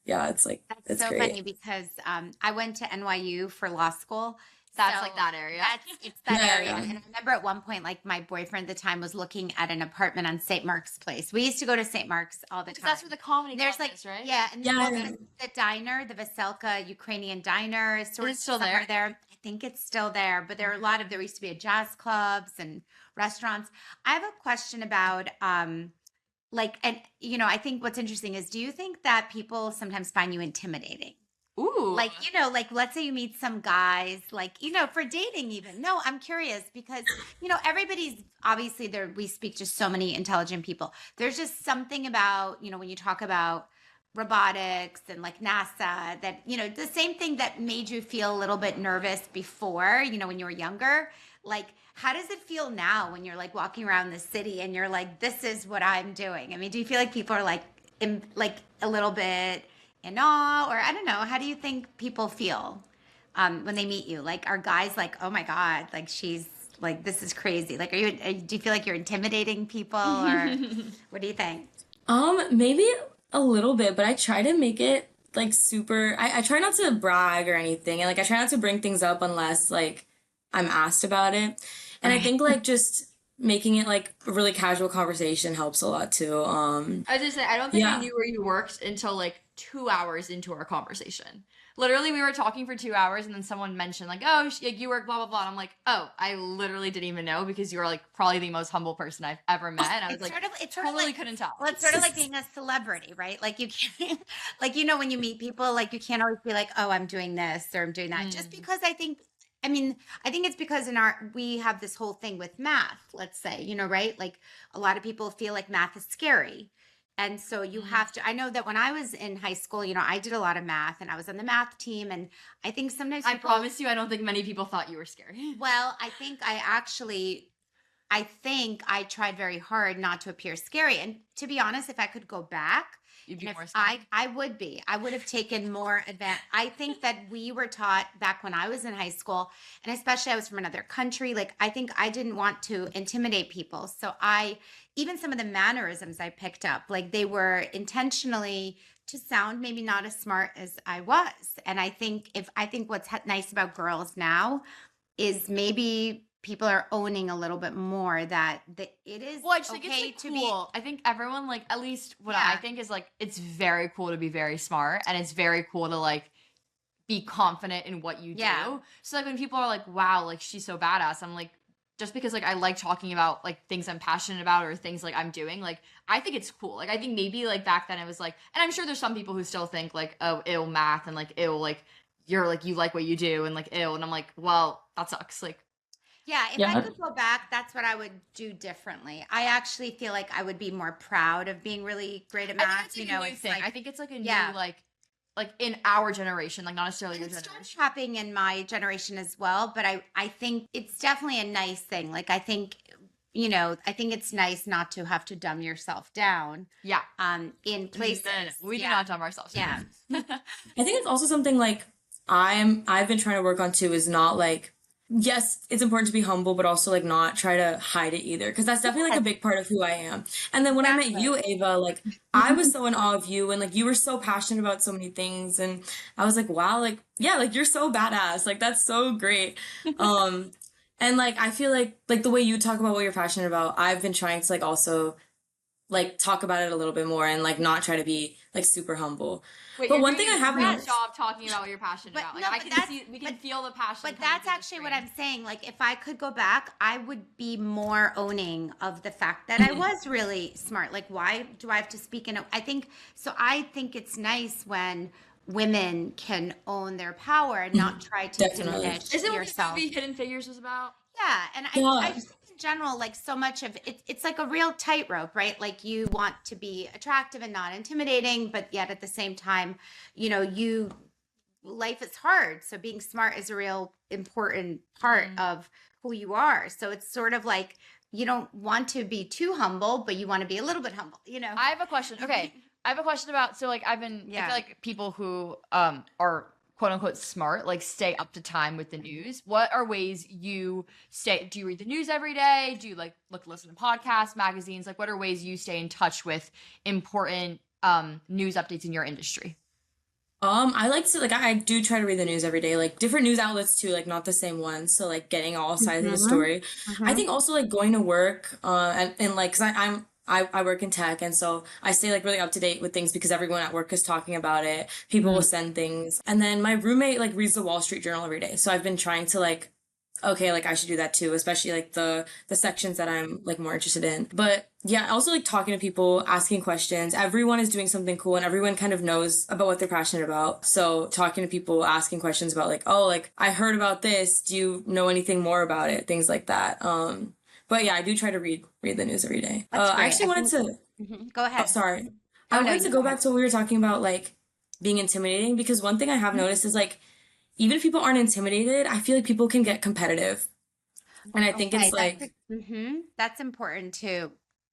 Yeah, it's like That's it's so great. funny because I went to NYU for law school. That's So like that area. It's that Yeah, area. yeah. And I remember at one point, like my boyfriend at the time was looking at an apartment on St. Mark's Place. We used to go to St. Mark's all the Because time. that's where the comedy There's club like, is, right? yeah, and Yeah, well, yeah. the diner, the Veselka Ukrainian diner is sort Is of it still somewhere there? there. I think it's still there, but there are a lot of, there used to be a jazz clubs and restaurants. I have a question about, like, and I think what's interesting is, do you think that people sometimes find you intimidating? Ooh. Like, like let's say you meet some guys, like, for dating even. No, I'm curious because, everybody's obviously there. We speak to so many intelligent people. There's just something about, when you talk about robotics and like NASA that, the same thing that made you feel a little bit nervous before, when you were younger. Like, how does it feel now when you're like walking around the city and you're like, this is what I'm doing? I mean, do you feel like people are like, like a little bit in awe, or I don't know, how do you think people feel when they meet you? Like, are guys like, oh my God, like she's like, this is crazy. Like, do you feel like you're intimidating people, or what do you think? Maybe a little bit, but I try to make it like super. I try not to brag or anything, and like I try not to bring things up unless like I'm asked about it. And I Right. think like just making it like a really casual conversation helps a lot too. I was just saying, I don't think I Yeah. knew where you worked until like 2 hours into our conversation. Literally, we were talking for 2 hours, and then someone mentioned like, "Oh, like, you work blah blah blah." And I'm like, "Oh, I literally didn't even know because you are like probably the most humble person I've ever met." And I was It's like, it's sort of totally like, couldn't tell. well, it's sort of like being a celebrity, right? Like you can't, like, when you meet people, like you can't always be like, oh, I'm doing this or I'm doing that. Just because I think it's because we have this whole thing with math, let's say, right? Like a lot of people feel like math is scary. And so you have to, I know that when I was in high school, I did a lot of math and I was on the math team. And I think sometimes I people, promise you, I don't think many people thought you were scary. well, I think I tried very hard not to appear scary. And to be honest, if I could go back, You'd be and more if scary. I would have taken more advantage. I think that we were taught back when I was in high school, and especially I was from another country. Like, I think I didn't want to intimidate people. So even some of the mannerisms I picked up, like they were intentionally to sound maybe not as smart as I was. And I think what's nice about girls now is maybe people are owning a little bit more that it is Well, I just think it's okay like to cool. I think everyone like at least what I Yeah. think is like it's very cool to be very smart and it's very cool to like be confident in what you Yeah. do. So like when people are like, wow, like she's so badass, I'm like, just because like I like talking about like things I'm passionate about or things like I'm doing, like I think it's cool. Like I think maybe like back then it was like, and I'm sure there's some people who still think like, oh, ill math and like ill like you're like you like what you do and like ill, and I'm like, well, that sucks. Like Yeah, if I Yeah. could go back, that's what I would do differently. I actually feel like I would be more proud of being really great at I think math. it's like a new It's thing. like, I think it's like a yeah. new like in our generation, like not necessarily And your it started generation. happening in my generation as well, but I think it's definitely a nice thing. Like I think, I think it's nice not to have to dumb yourself down Yeah. in No, no, no, places. no. We do Yeah. not dumb ourselves Yeah. down. I think it's also something like I've been trying to work on too is not like yes, it's important to be humble, but also like not try to hide it either. Because that's definitely like a Yes, big part of who I am. And then when I met you, exactly. Ava, like I was so in awe of you and like you were so passionate about so many things. And I was like, wow, like yeah, like you're so badass. Like that's so great. Um and like I feel like the way you talk about what you're passionate about, I've been trying to like also like talk about it a little bit more and like not try to be like super humble. Wait, But you're one doing thing I a have great noticed, job talking about what you're passionate But about. Like no, I but can that's see, we can but feel the passion but coming that's through the actually what screen. I'm saying. Like if I could go back, I would be more owning of the fact that I was really smart. Like why do I have to speak in I think so I think it's nice when women can own their power and not try to definitely. diminish Isn't what the yourself. movie Hidden Figures was about? Yeah, and I Yeah. just think in general, like so much of it, it's like a real tightrope, right? Like you want to be attractive and not intimidating, but yet at the same time, you life is hard. So being smart is a real important part Mm. of who you are. So it's sort of like you don't want to be too humble, but you want to be a little bit humble. I have a question. Okay. I have a question about so like I feel Yeah. like people who are quote unquote smart, like stay up to time with the news. What are ways you stay do you read the news every day? Do you like listen to podcasts, magazines? Like what are ways you stay in touch with important news updates in your industry? I like to like I do try to read the news every day, like different news outlets too, like not the same ones. So like getting all sides of the Mm-hmm. story. I Mm-hmm. think also like going to work, and like cause I work in tech and so I stay like really up to date with things because everyone at work is talking about it. People will send things. And then my roommate like reads the Wall Street Journal every day. So I've been trying to like okay, like I should do that too, especially like the sections that I'm like more interested in. But yeah, also like talking to people, asking questions. Everyone is doing something cool and everyone kind of knows about what they're passionate about. So talking to people, asking questions about like, oh, like I heard about this. Do you know anything more about it? Things like that. But yeah, I do try to read the news every day. That's I great. actually I wanted think. to Go oh ahead. sorry. I Oh no, wanted to you go go ahead. back to what we were talking about like being intimidating because one thing I have noticed is like even if people aren't intimidated, I feel like people can get competitive. And I think Okay, it's like, that's important to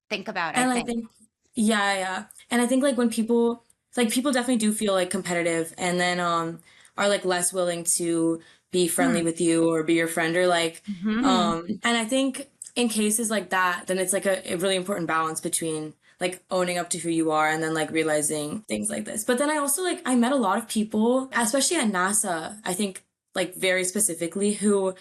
think about, I and I think. think, yeah, yeah. And I think like when people, like people definitely do feel like competitive and then are like less willing to be friendly with you or be your friend or like, Mm-hmm. and I think in cases like that, then it's like a really important balance between like owning up to who you are and then like realizing things like this. But then I also like, I met a lot of people, especially at NASA, I think like very specifically who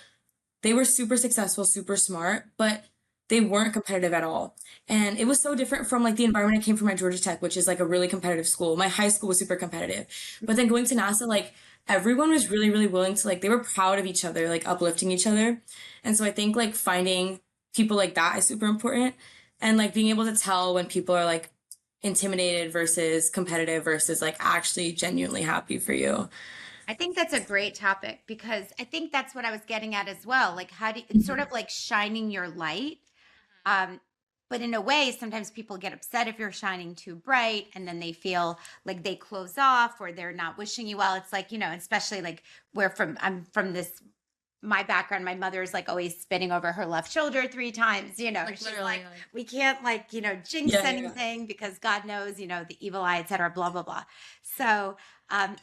they were super successful, super smart, but they weren't competitive at all. And it was so different from like the environment I came from at Georgia Tech, which is like a really competitive school. My high school was super competitive. But then going to NASA, like everyone was really, really willing to like, they were proud of each other, like uplifting each other. And so I think like finding people like that is super important. And like being able to tell when people are like intimidated versus competitive versus like actually genuinely happy for you. I think that's a great topic because I think that's what I was getting at as well. Like, how do it's sort of like shining your light. Um, but in a way, sometimes people get upset if you're shining too bright and then they feel like they close off or they're not wishing you well. It's like, especially like I'm from this my background, my mother is like always spinning over her left shoulder 3 times, Like she's literally like, like we can't like, jinx Yeah, yeah. anything because God knows, the evil eye, et cetera, blah, blah, blah. So,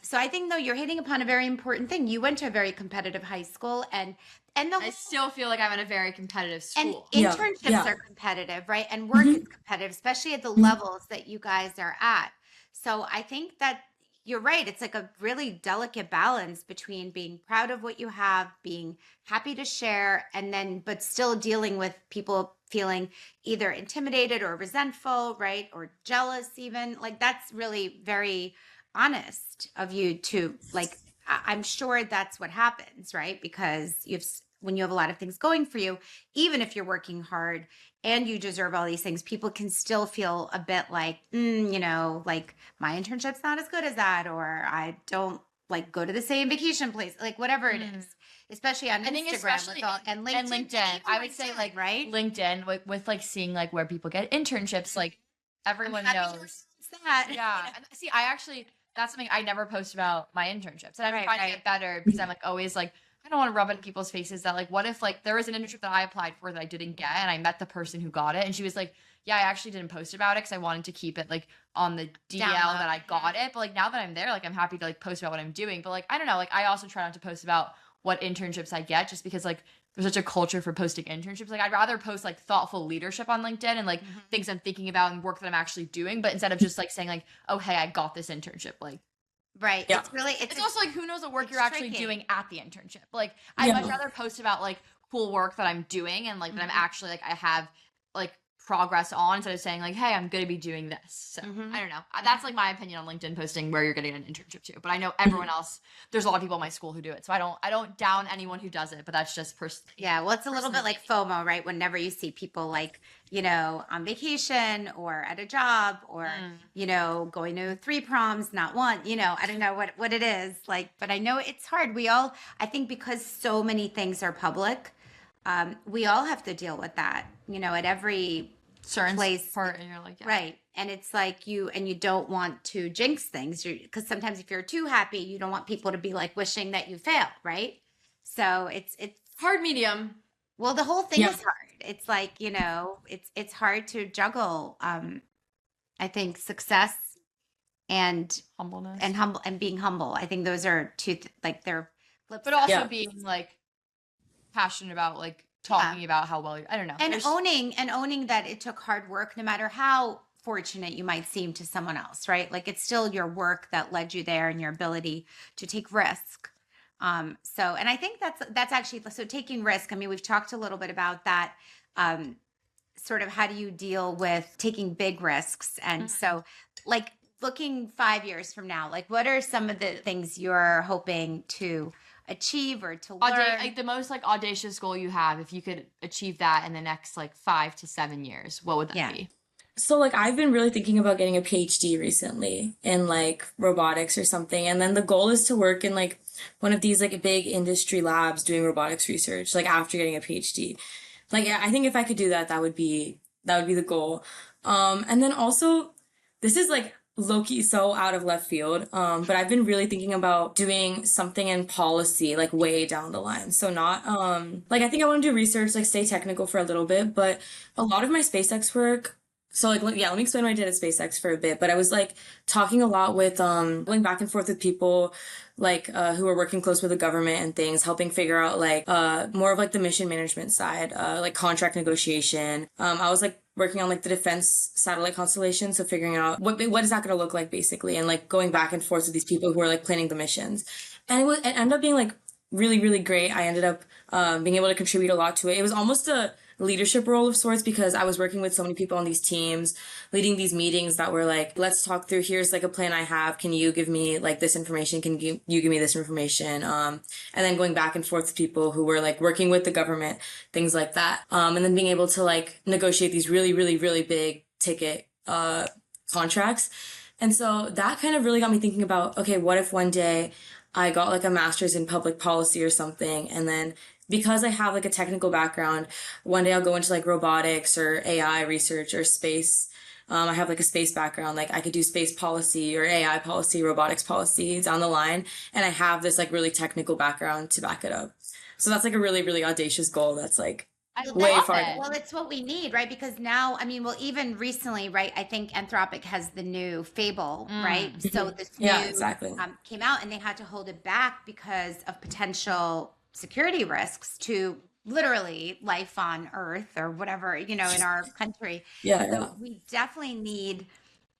so I think though you're hitting upon a very important thing. You went to a very competitive high school and the I still feel like I'm in a very competitive and school. Yeah, internships yeah. are competitive, right? And work is competitive, especially at the levels that you guys are at. So I think that you're right. It's like a really delicate balance between being proud of what you have, being happy to share, and then, but still dealing with people feeling either intimidated or resentful, right? Or jealous, even. Like, that's really very honest of you to, like, I'm sure that's what happens, right? Because when you have a lot of things going for you, even if you're working hard and you deserve all these things, people can still feel a bit like, like my internship's not as good as that, or I don't like go to the same vacation place, like whatever it is, especially on I think Instagram especially and LinkedIn. and LinkedIn. I would say like right? LinkedIn with like seeing like where people get internships, like everyone I'm happy to knows. announce that. Yeah. And see, I actually that's something I never post about my internships. And I've been Right, trying to right. get better because I'm like always like I don't want to rub it in people's faces that like what if like there was an internship that I applied for that I didn't get and I met the person who got it and she was like, yeah, I actually didn't post about it because I wanted to keep it like on the DL Down low. that I got it. But like now that I'm there, like I'm happy to like post about what I'm doing. But like I don't know, like I also try not to post about what internships I get just because like there's such a culture for posting internships. Like I'd rather post like thoughtful leadership on LinkedIn and like things I'm thinking about and work that I'm actually doing, but instead of just like saying like, oh hey, I got this internship. Like Right. Yeah. It's really, it's also like who knows what work it's you're actually tricky. doing at the internship. Like I'd much Yeah. rather post about like cool work that I'm doing and like that I'm actually like I have like progress on instead of saying like, hey, I'm gonna be doing this. So I don't know. That's like my opinion on LinkedIn posting where you're getting an internship too. But I know everyone else, there's a lot of people in my school who do it. So I don't down anyone who does it, but that's just personally. Yeah, well, it's a little bit like FOMO, right? Whenever you see people like, on vacation or at a job or, going to 3 proms, not one, I don't know what it is like, but I know it's hard. I think because so many things are public, we all have to deal with that, at every Certain place. part and you're like, yeah. Right. And it's like you don't want to jinx things because sometimes if you're too happy, you don't want people to be like wishing that you fail, right? So it's Hard medium. well, the whole thing Yeah. is hard. It's like, it's hard to juggle. I think success and Humbleness. humble and being humble. I think those are two like they're flip But also Yeah. being like passionate about like talking about how well you I don't know. and There's- owning that it took hard work, no matter how fortunate you might seem to someone else, right? Like it's still your work that led you there and your ability to take risk. And I think that's actually so taking risk. I mean, we've talked a little bit about that. Sort of how do you deal with taking big risks? And so like looking 5 years from now, like what are some of the things you're hoping to achieve or to learn? like the most like audacious goal you have, if you could achieve that in the next like 5 to 7 years, what would that Yeah. be? So like I've been really thinking about getting a PhD recently in like robotics or something. And then the goal is to work in like one of these like big industry labs doing robotics research, like after getting a PhD. Like I think if I could do that, that would be the goal. And then also this is like low-key so out of left field. But I've been really thinking about doing something in policy, like way down the line. So not like I think I want to do research, like stay technical for a little bit, but a lot of my SpaceX work. So like yeah, let me explain what I did at SpaceX for a bit. But I was like talking a lot with going back and forth with people like who are working close with the government and things, helping figure out like more of like the mission management side, like contract negotiation. I was like working on like the defense satellite constellation, so figuring out what is that going to look like basically, and like going back and forth with these people who are like planning the missions. And it ended up being like really, really great. I ended up being able to contribute a lot to it. It was almost a leadership role of sorts because I was working with so many people on these teams, leading these meetings that were like, let's talk through, here's like a plan I have. Can you give me like this information? Can you give me this information? And then going back and forth with people who were like working with the government, things like that. And then being able to like negotiate these really, really, really big ticket contracts. And so that kind of really got me thinking about, okay, what if one day I got like a master's in public policy or something, and then because I have like a technical background, one day I'll go into like robotics or AI research or space. I have like a space background, like I could do space policy or AI policy, robotics policy down the line. And I have this like really technical background to back it up. So that's like a really, really audacious goal. That's like way love far. it. Well, it's what we need, right? Because now, I mean, well, even recently, right? I think Anthropic has the new Fable, right? So this Yeah, new exactly. came out, and they had to hold it back because of potential security risks to literally life on Earth or whatever, in our country. Yeah, So yeah. we definitely need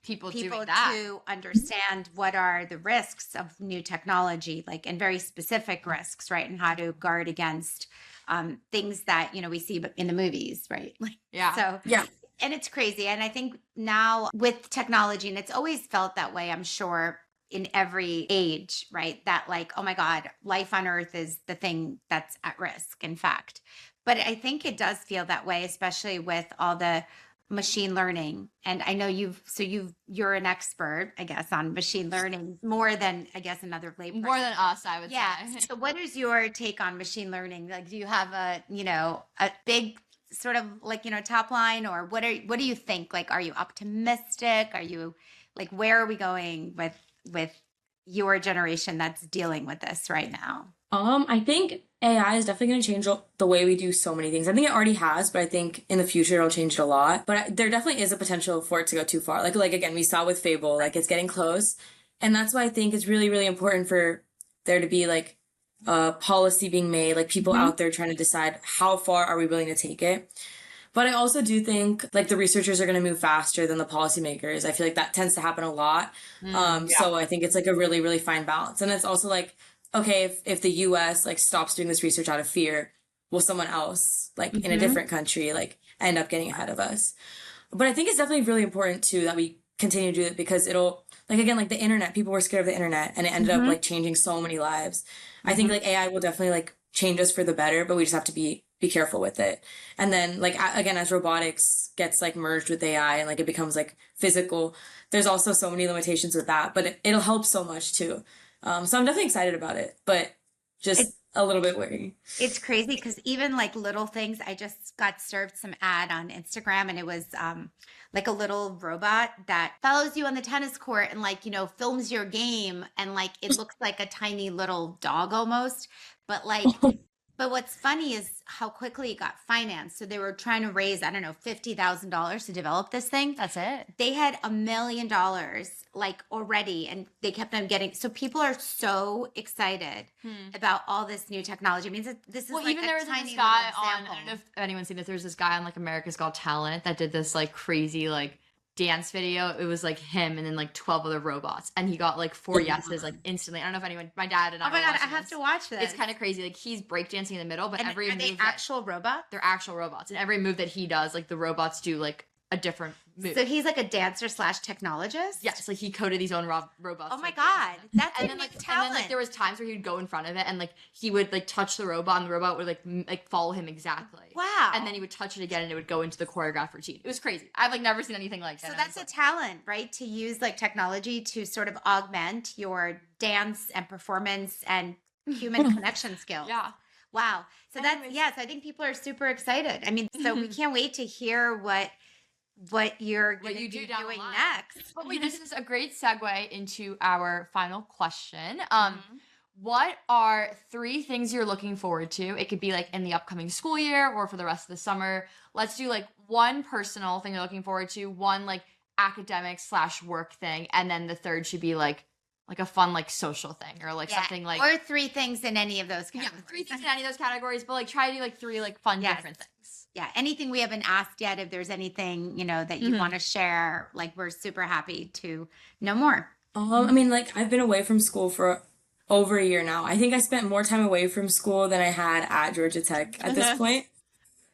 people doing people that. to understand what are the risks of new technology, like, and very specific risks, right? And how to guard against things that, we see in the movies, right? Like, Yeah. so, Yeah. and it's crazy. And I think now with technology, and it's always felt that way, I'm sure, in every age, right? That, like, oh my God, life on Earth is the thing that's at risk, in fact. But I think it does feel that way, especially with all the machine learning. And I know you're an expert, I guess, on machine learning more than, I guess, another layperson. More than us, I would Yeah. say. So what is your take on machine learning? Like, do you have a big sort of, like, top line, or what do you think? Like, are you optimistic? Are you, like, where are we going with your generation that's dealing with this right now? I think AI is definitely going to change the way we do so many things. I think it already has, but I think in the future it'll change it a lot. But there definitely is a potential for it to go too far. Like again, we saw with Fable, like it's getting close, and that's why I think it's really, really important for there to be like policy being made, like people out there trying to decide how far are we willing to take it. But I also do think like the researchers are going to move faster than the policymakers. I feel like that tends to happen a lot. So I think it's like a really, really fine balance. And it's also like, okay, if the US like stops doing this research out of fear, will someone else like in a different country like end up getting ahead of us? But I think it's definitely really important too that we continue to do it because it'll like again like the internet, people were scared of the internet and it ended up like changing so many lives. I think like AI will definitely like change us for the better, but we just have to be careful with it. And then like again as robotics gets like merged with AI and like it becomes like physical, there's also so many limitations with that, but it'll help so much too. So I'm definitely excited about it, but just a little bit wary. It's crazy because even like little things, I just got served some ad on Instagram, and it was like a little robot that follows you on the tennis court and, like, films your game, and like it looks like a tiny little dog almost. But like, but what's funny is how quickly it got financed. So they were trying to raise, I don't know, $50,000 to develop this thing. That's it. They had $1 million like already, and they kept on getting. So people are so excited about all this new technology. I mean, this is Well, like even a there was tiny this guy little on, I example. don't know if anyone's seen this, there's this guy on like America's Got Talent that did this like crazy like dance video. It was like him and then like 12 other robots, and he got like 4 yeses like instantly. I don't know if anyone, my dad and I Oh my were God, I watching have this. to watch this. It's kind of crazy. Like he's breakdancing in the middle, but And every are they move that, actual robots? they're actual robots, and every move that he does, like the robots do like a different move. So he's like a dancer slash technologist? Yes, like he coded these own robots. Oh to, my like, God, that's and a then new like talent. and then like there was times where he would go in front of it and like he would like touch the robot and the robot would like follow him exactly. Wow. And then he would touch it again and it would go into the choreographed routine. It was crazy. I've like never seen anything like that. So that's a talent, right? To use like technology to sort of augment your dance and performance and human connection skills. Yeah. Wow. So that's, Anyways. yes, I think people are super excited. I mean, so we can't wait to hear what you're going to you be do down the doing line. next. But wait, this is a great segue into our final question. What are 3 things you're looking forward to? It could be like in the upcoming school year or for the rest of the summer. Let's do like one personal thing you're looking forward to, one like academic / work thing, and then the third should be like a fun like social thing or like something like or 3 things in any of those categories. 3 things in any of those categories, but like try to do like 3 like fun different things. Yeah, anything we haven't asked yet, if there's anything, that you want to share, like we're super happy to know more. I mean, like I've been away from school for over a year now. I think I spent more time away from school than I had at Georgia Tech at this point.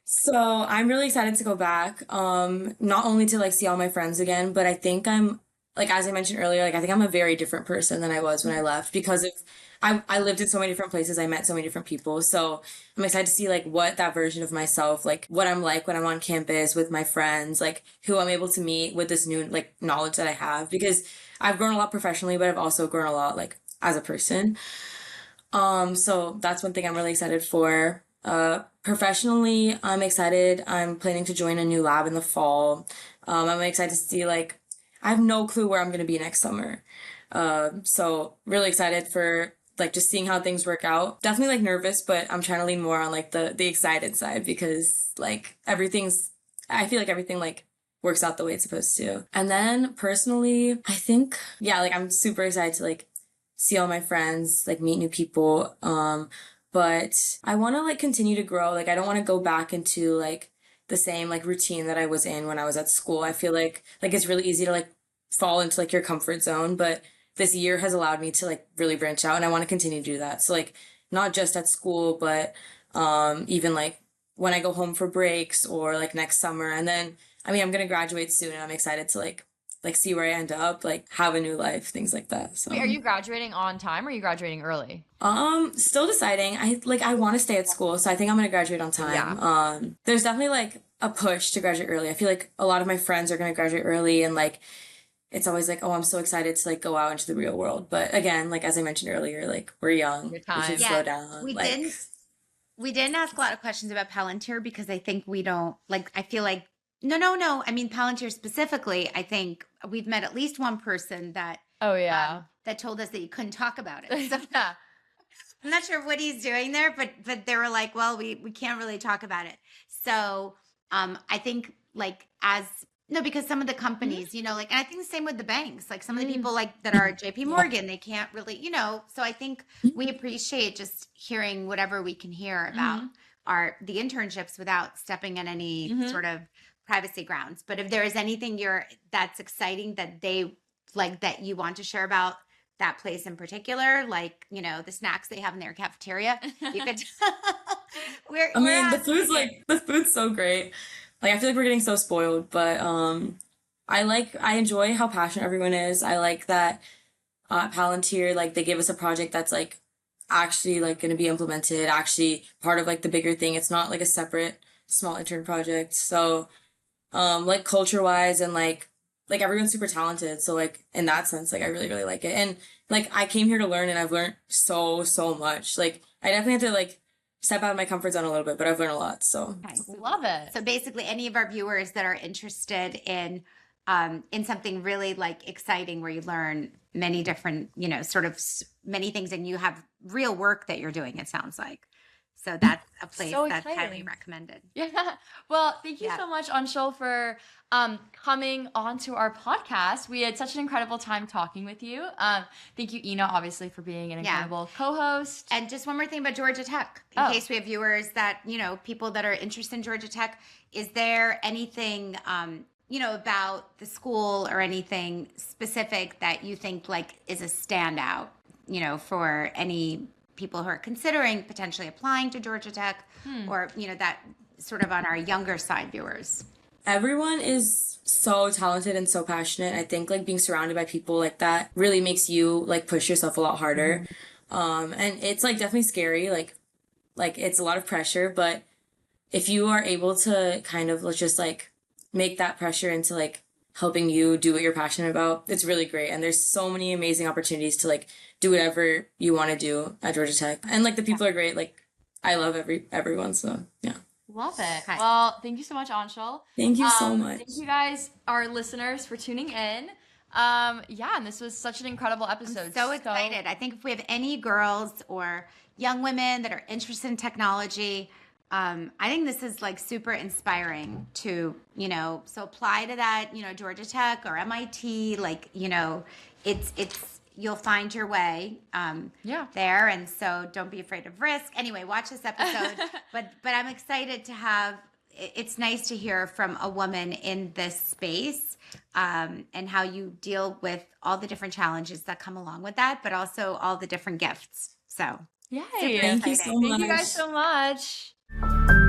So I'm really excited to go back. Not only to like see all my friends again, but I think I'm like as I mentioned earlier, like I think I'm a very different person than I was when I left because of I lived in so many different places. I met so many different people. So I'm excited to see like what that version of myself, like what I'm like when I'm on campus with my friends, like who I'm able to meet with this new like knowledge that I have because I've grown a lot professionally, but I've also grown a lot like as a person. So that's one thing I'm really excited for. Professionally, I'm excited. I'm planning to join a new lab in the fall. I'm excited to see like I have no clue where I'm gonna be next summer. So really excited for like just seeing how things work out. Definitely like nervous, but I'm trying to lean more on like the excited side because like I feel like everything like works out the way it's supposed to. And then personally, I think yeah, like I'm super excited to like see all my friends, like meet new people. But I want to like continue to grow. Like I don't want to go back into like the same like routine that I was in when I was at school. I feel like it's really easy to like fall into like your comfort zone. But this year has allowed me to like really branch out, and I want to continue to do that. So like not just at school, but even like when I go home for breaks or like next summer. And then I mean I'm gonna graduate soon, and I'm excited to like see where I end up, like have a new life, things like that. Wait, are So you graduating on time or are you graduating early? still deciding. I want to stay at school, so I think I'm gonna graduate on Yeah. time. There's definitely like a push to graduate early. I feel like a lot of my friends are gonna graduate early, and like it's always like, oh, I'm so excited to like go out into the real world. But again, like as I mentioned earlier, like we're young. Your We should time. slow Yeah, down. we Like didn't we didn't ask a lot of questions about Palantir because I think we don't like I feel like no. I mean Palantir specifically, I think we've met at least one person that Oh yeah. that told us that you couldn't talk about it. So Yeah. I'm not sure what he's doing there, but they were like, well, we can't really talk about it. So I think like as no, because some of the companies, you know, like and I think the same with the banks, like some of the people like that are at JP yeah. Morgan, they can't really, you know, so I think we appreciate just hearing whatever we can hear about the internships without stepping on any sort of privacy grounds. But if there is anything that's exciting that they like that you want to share about that place in particular, like, you know, the snacks they have in their cafeteria, you could I we're mean, asking it. the food's so great. Like I feel like we're getting so spoiled, but I enjoy how passionate everyone is. I like that Palantir, like they give us a project that's like actually like going to be implemented, actually part of like the bigger thing. It's not like a separate small intern project. So like culture wise and like everyone's super talented. So like in that sense, like I really, really like it. And like I came here to learn, and I've learned so much. Like I definitely had to like step out of my comfort zone a little bit, but I've learned a lot. So Okay, Love it. so basically, any of our viewers that are interested in something really like exciting where you learn many different, you know, sort of many things, and you have real work that you're doing. It sounds like so that's a place So that's highly exciting. recommended. Yeah. Well, thank you Yeah. so much, Anshul, for coming onto our podcast. We had such an incredible time talking with you. Thank you, Ina, obviously, for being an Yeah. incredible co-host. And just one more thing about Georgia Tech, in Oh. case we have viewers that, you know, people that are interested in Georgia Tech, is there anything, you know, about the school or anything specific that you think like is a standout, you know, for any people who are considering potentially applying to Georgia Tech or, you know, that sort of on our younger side viewers? everyone is so talented and so passionate. I think like being surrounded by people like that really makes you like push yourself a lot harder. And it's like definitely scary. Like it's a lot of pressure, but if you are able to kind of let's just like make that pressure into like helping you do what you're passionate about, it's really great. And there's so many amazing opportunities to like do whatever you want to do at Georgia Tech. And like the people are great. Like I love everyone. So yeah. Love it. Okay. Well, thank you so much, Anshul. Thank you so much. Thank you guys, our listeners, for tuning in. Yeah, and this was such an incredible episode. So excited. I think if we have any girls or young women that are interested in technology, I think this is like super inspiring to, you know, so apply to that, you know, Georgia Tech or MIT, like, you know, it's you'll find your way Yeah. there. And so don't be afraid of risk. Anyway, watch this episode. but I'm excited to have it's nice to hear from a woman in this space and how you deal with all the different challenges that come along with that, but also all the different gifts. So Yay. super Thank you exciting. so Thank much. you guys so much.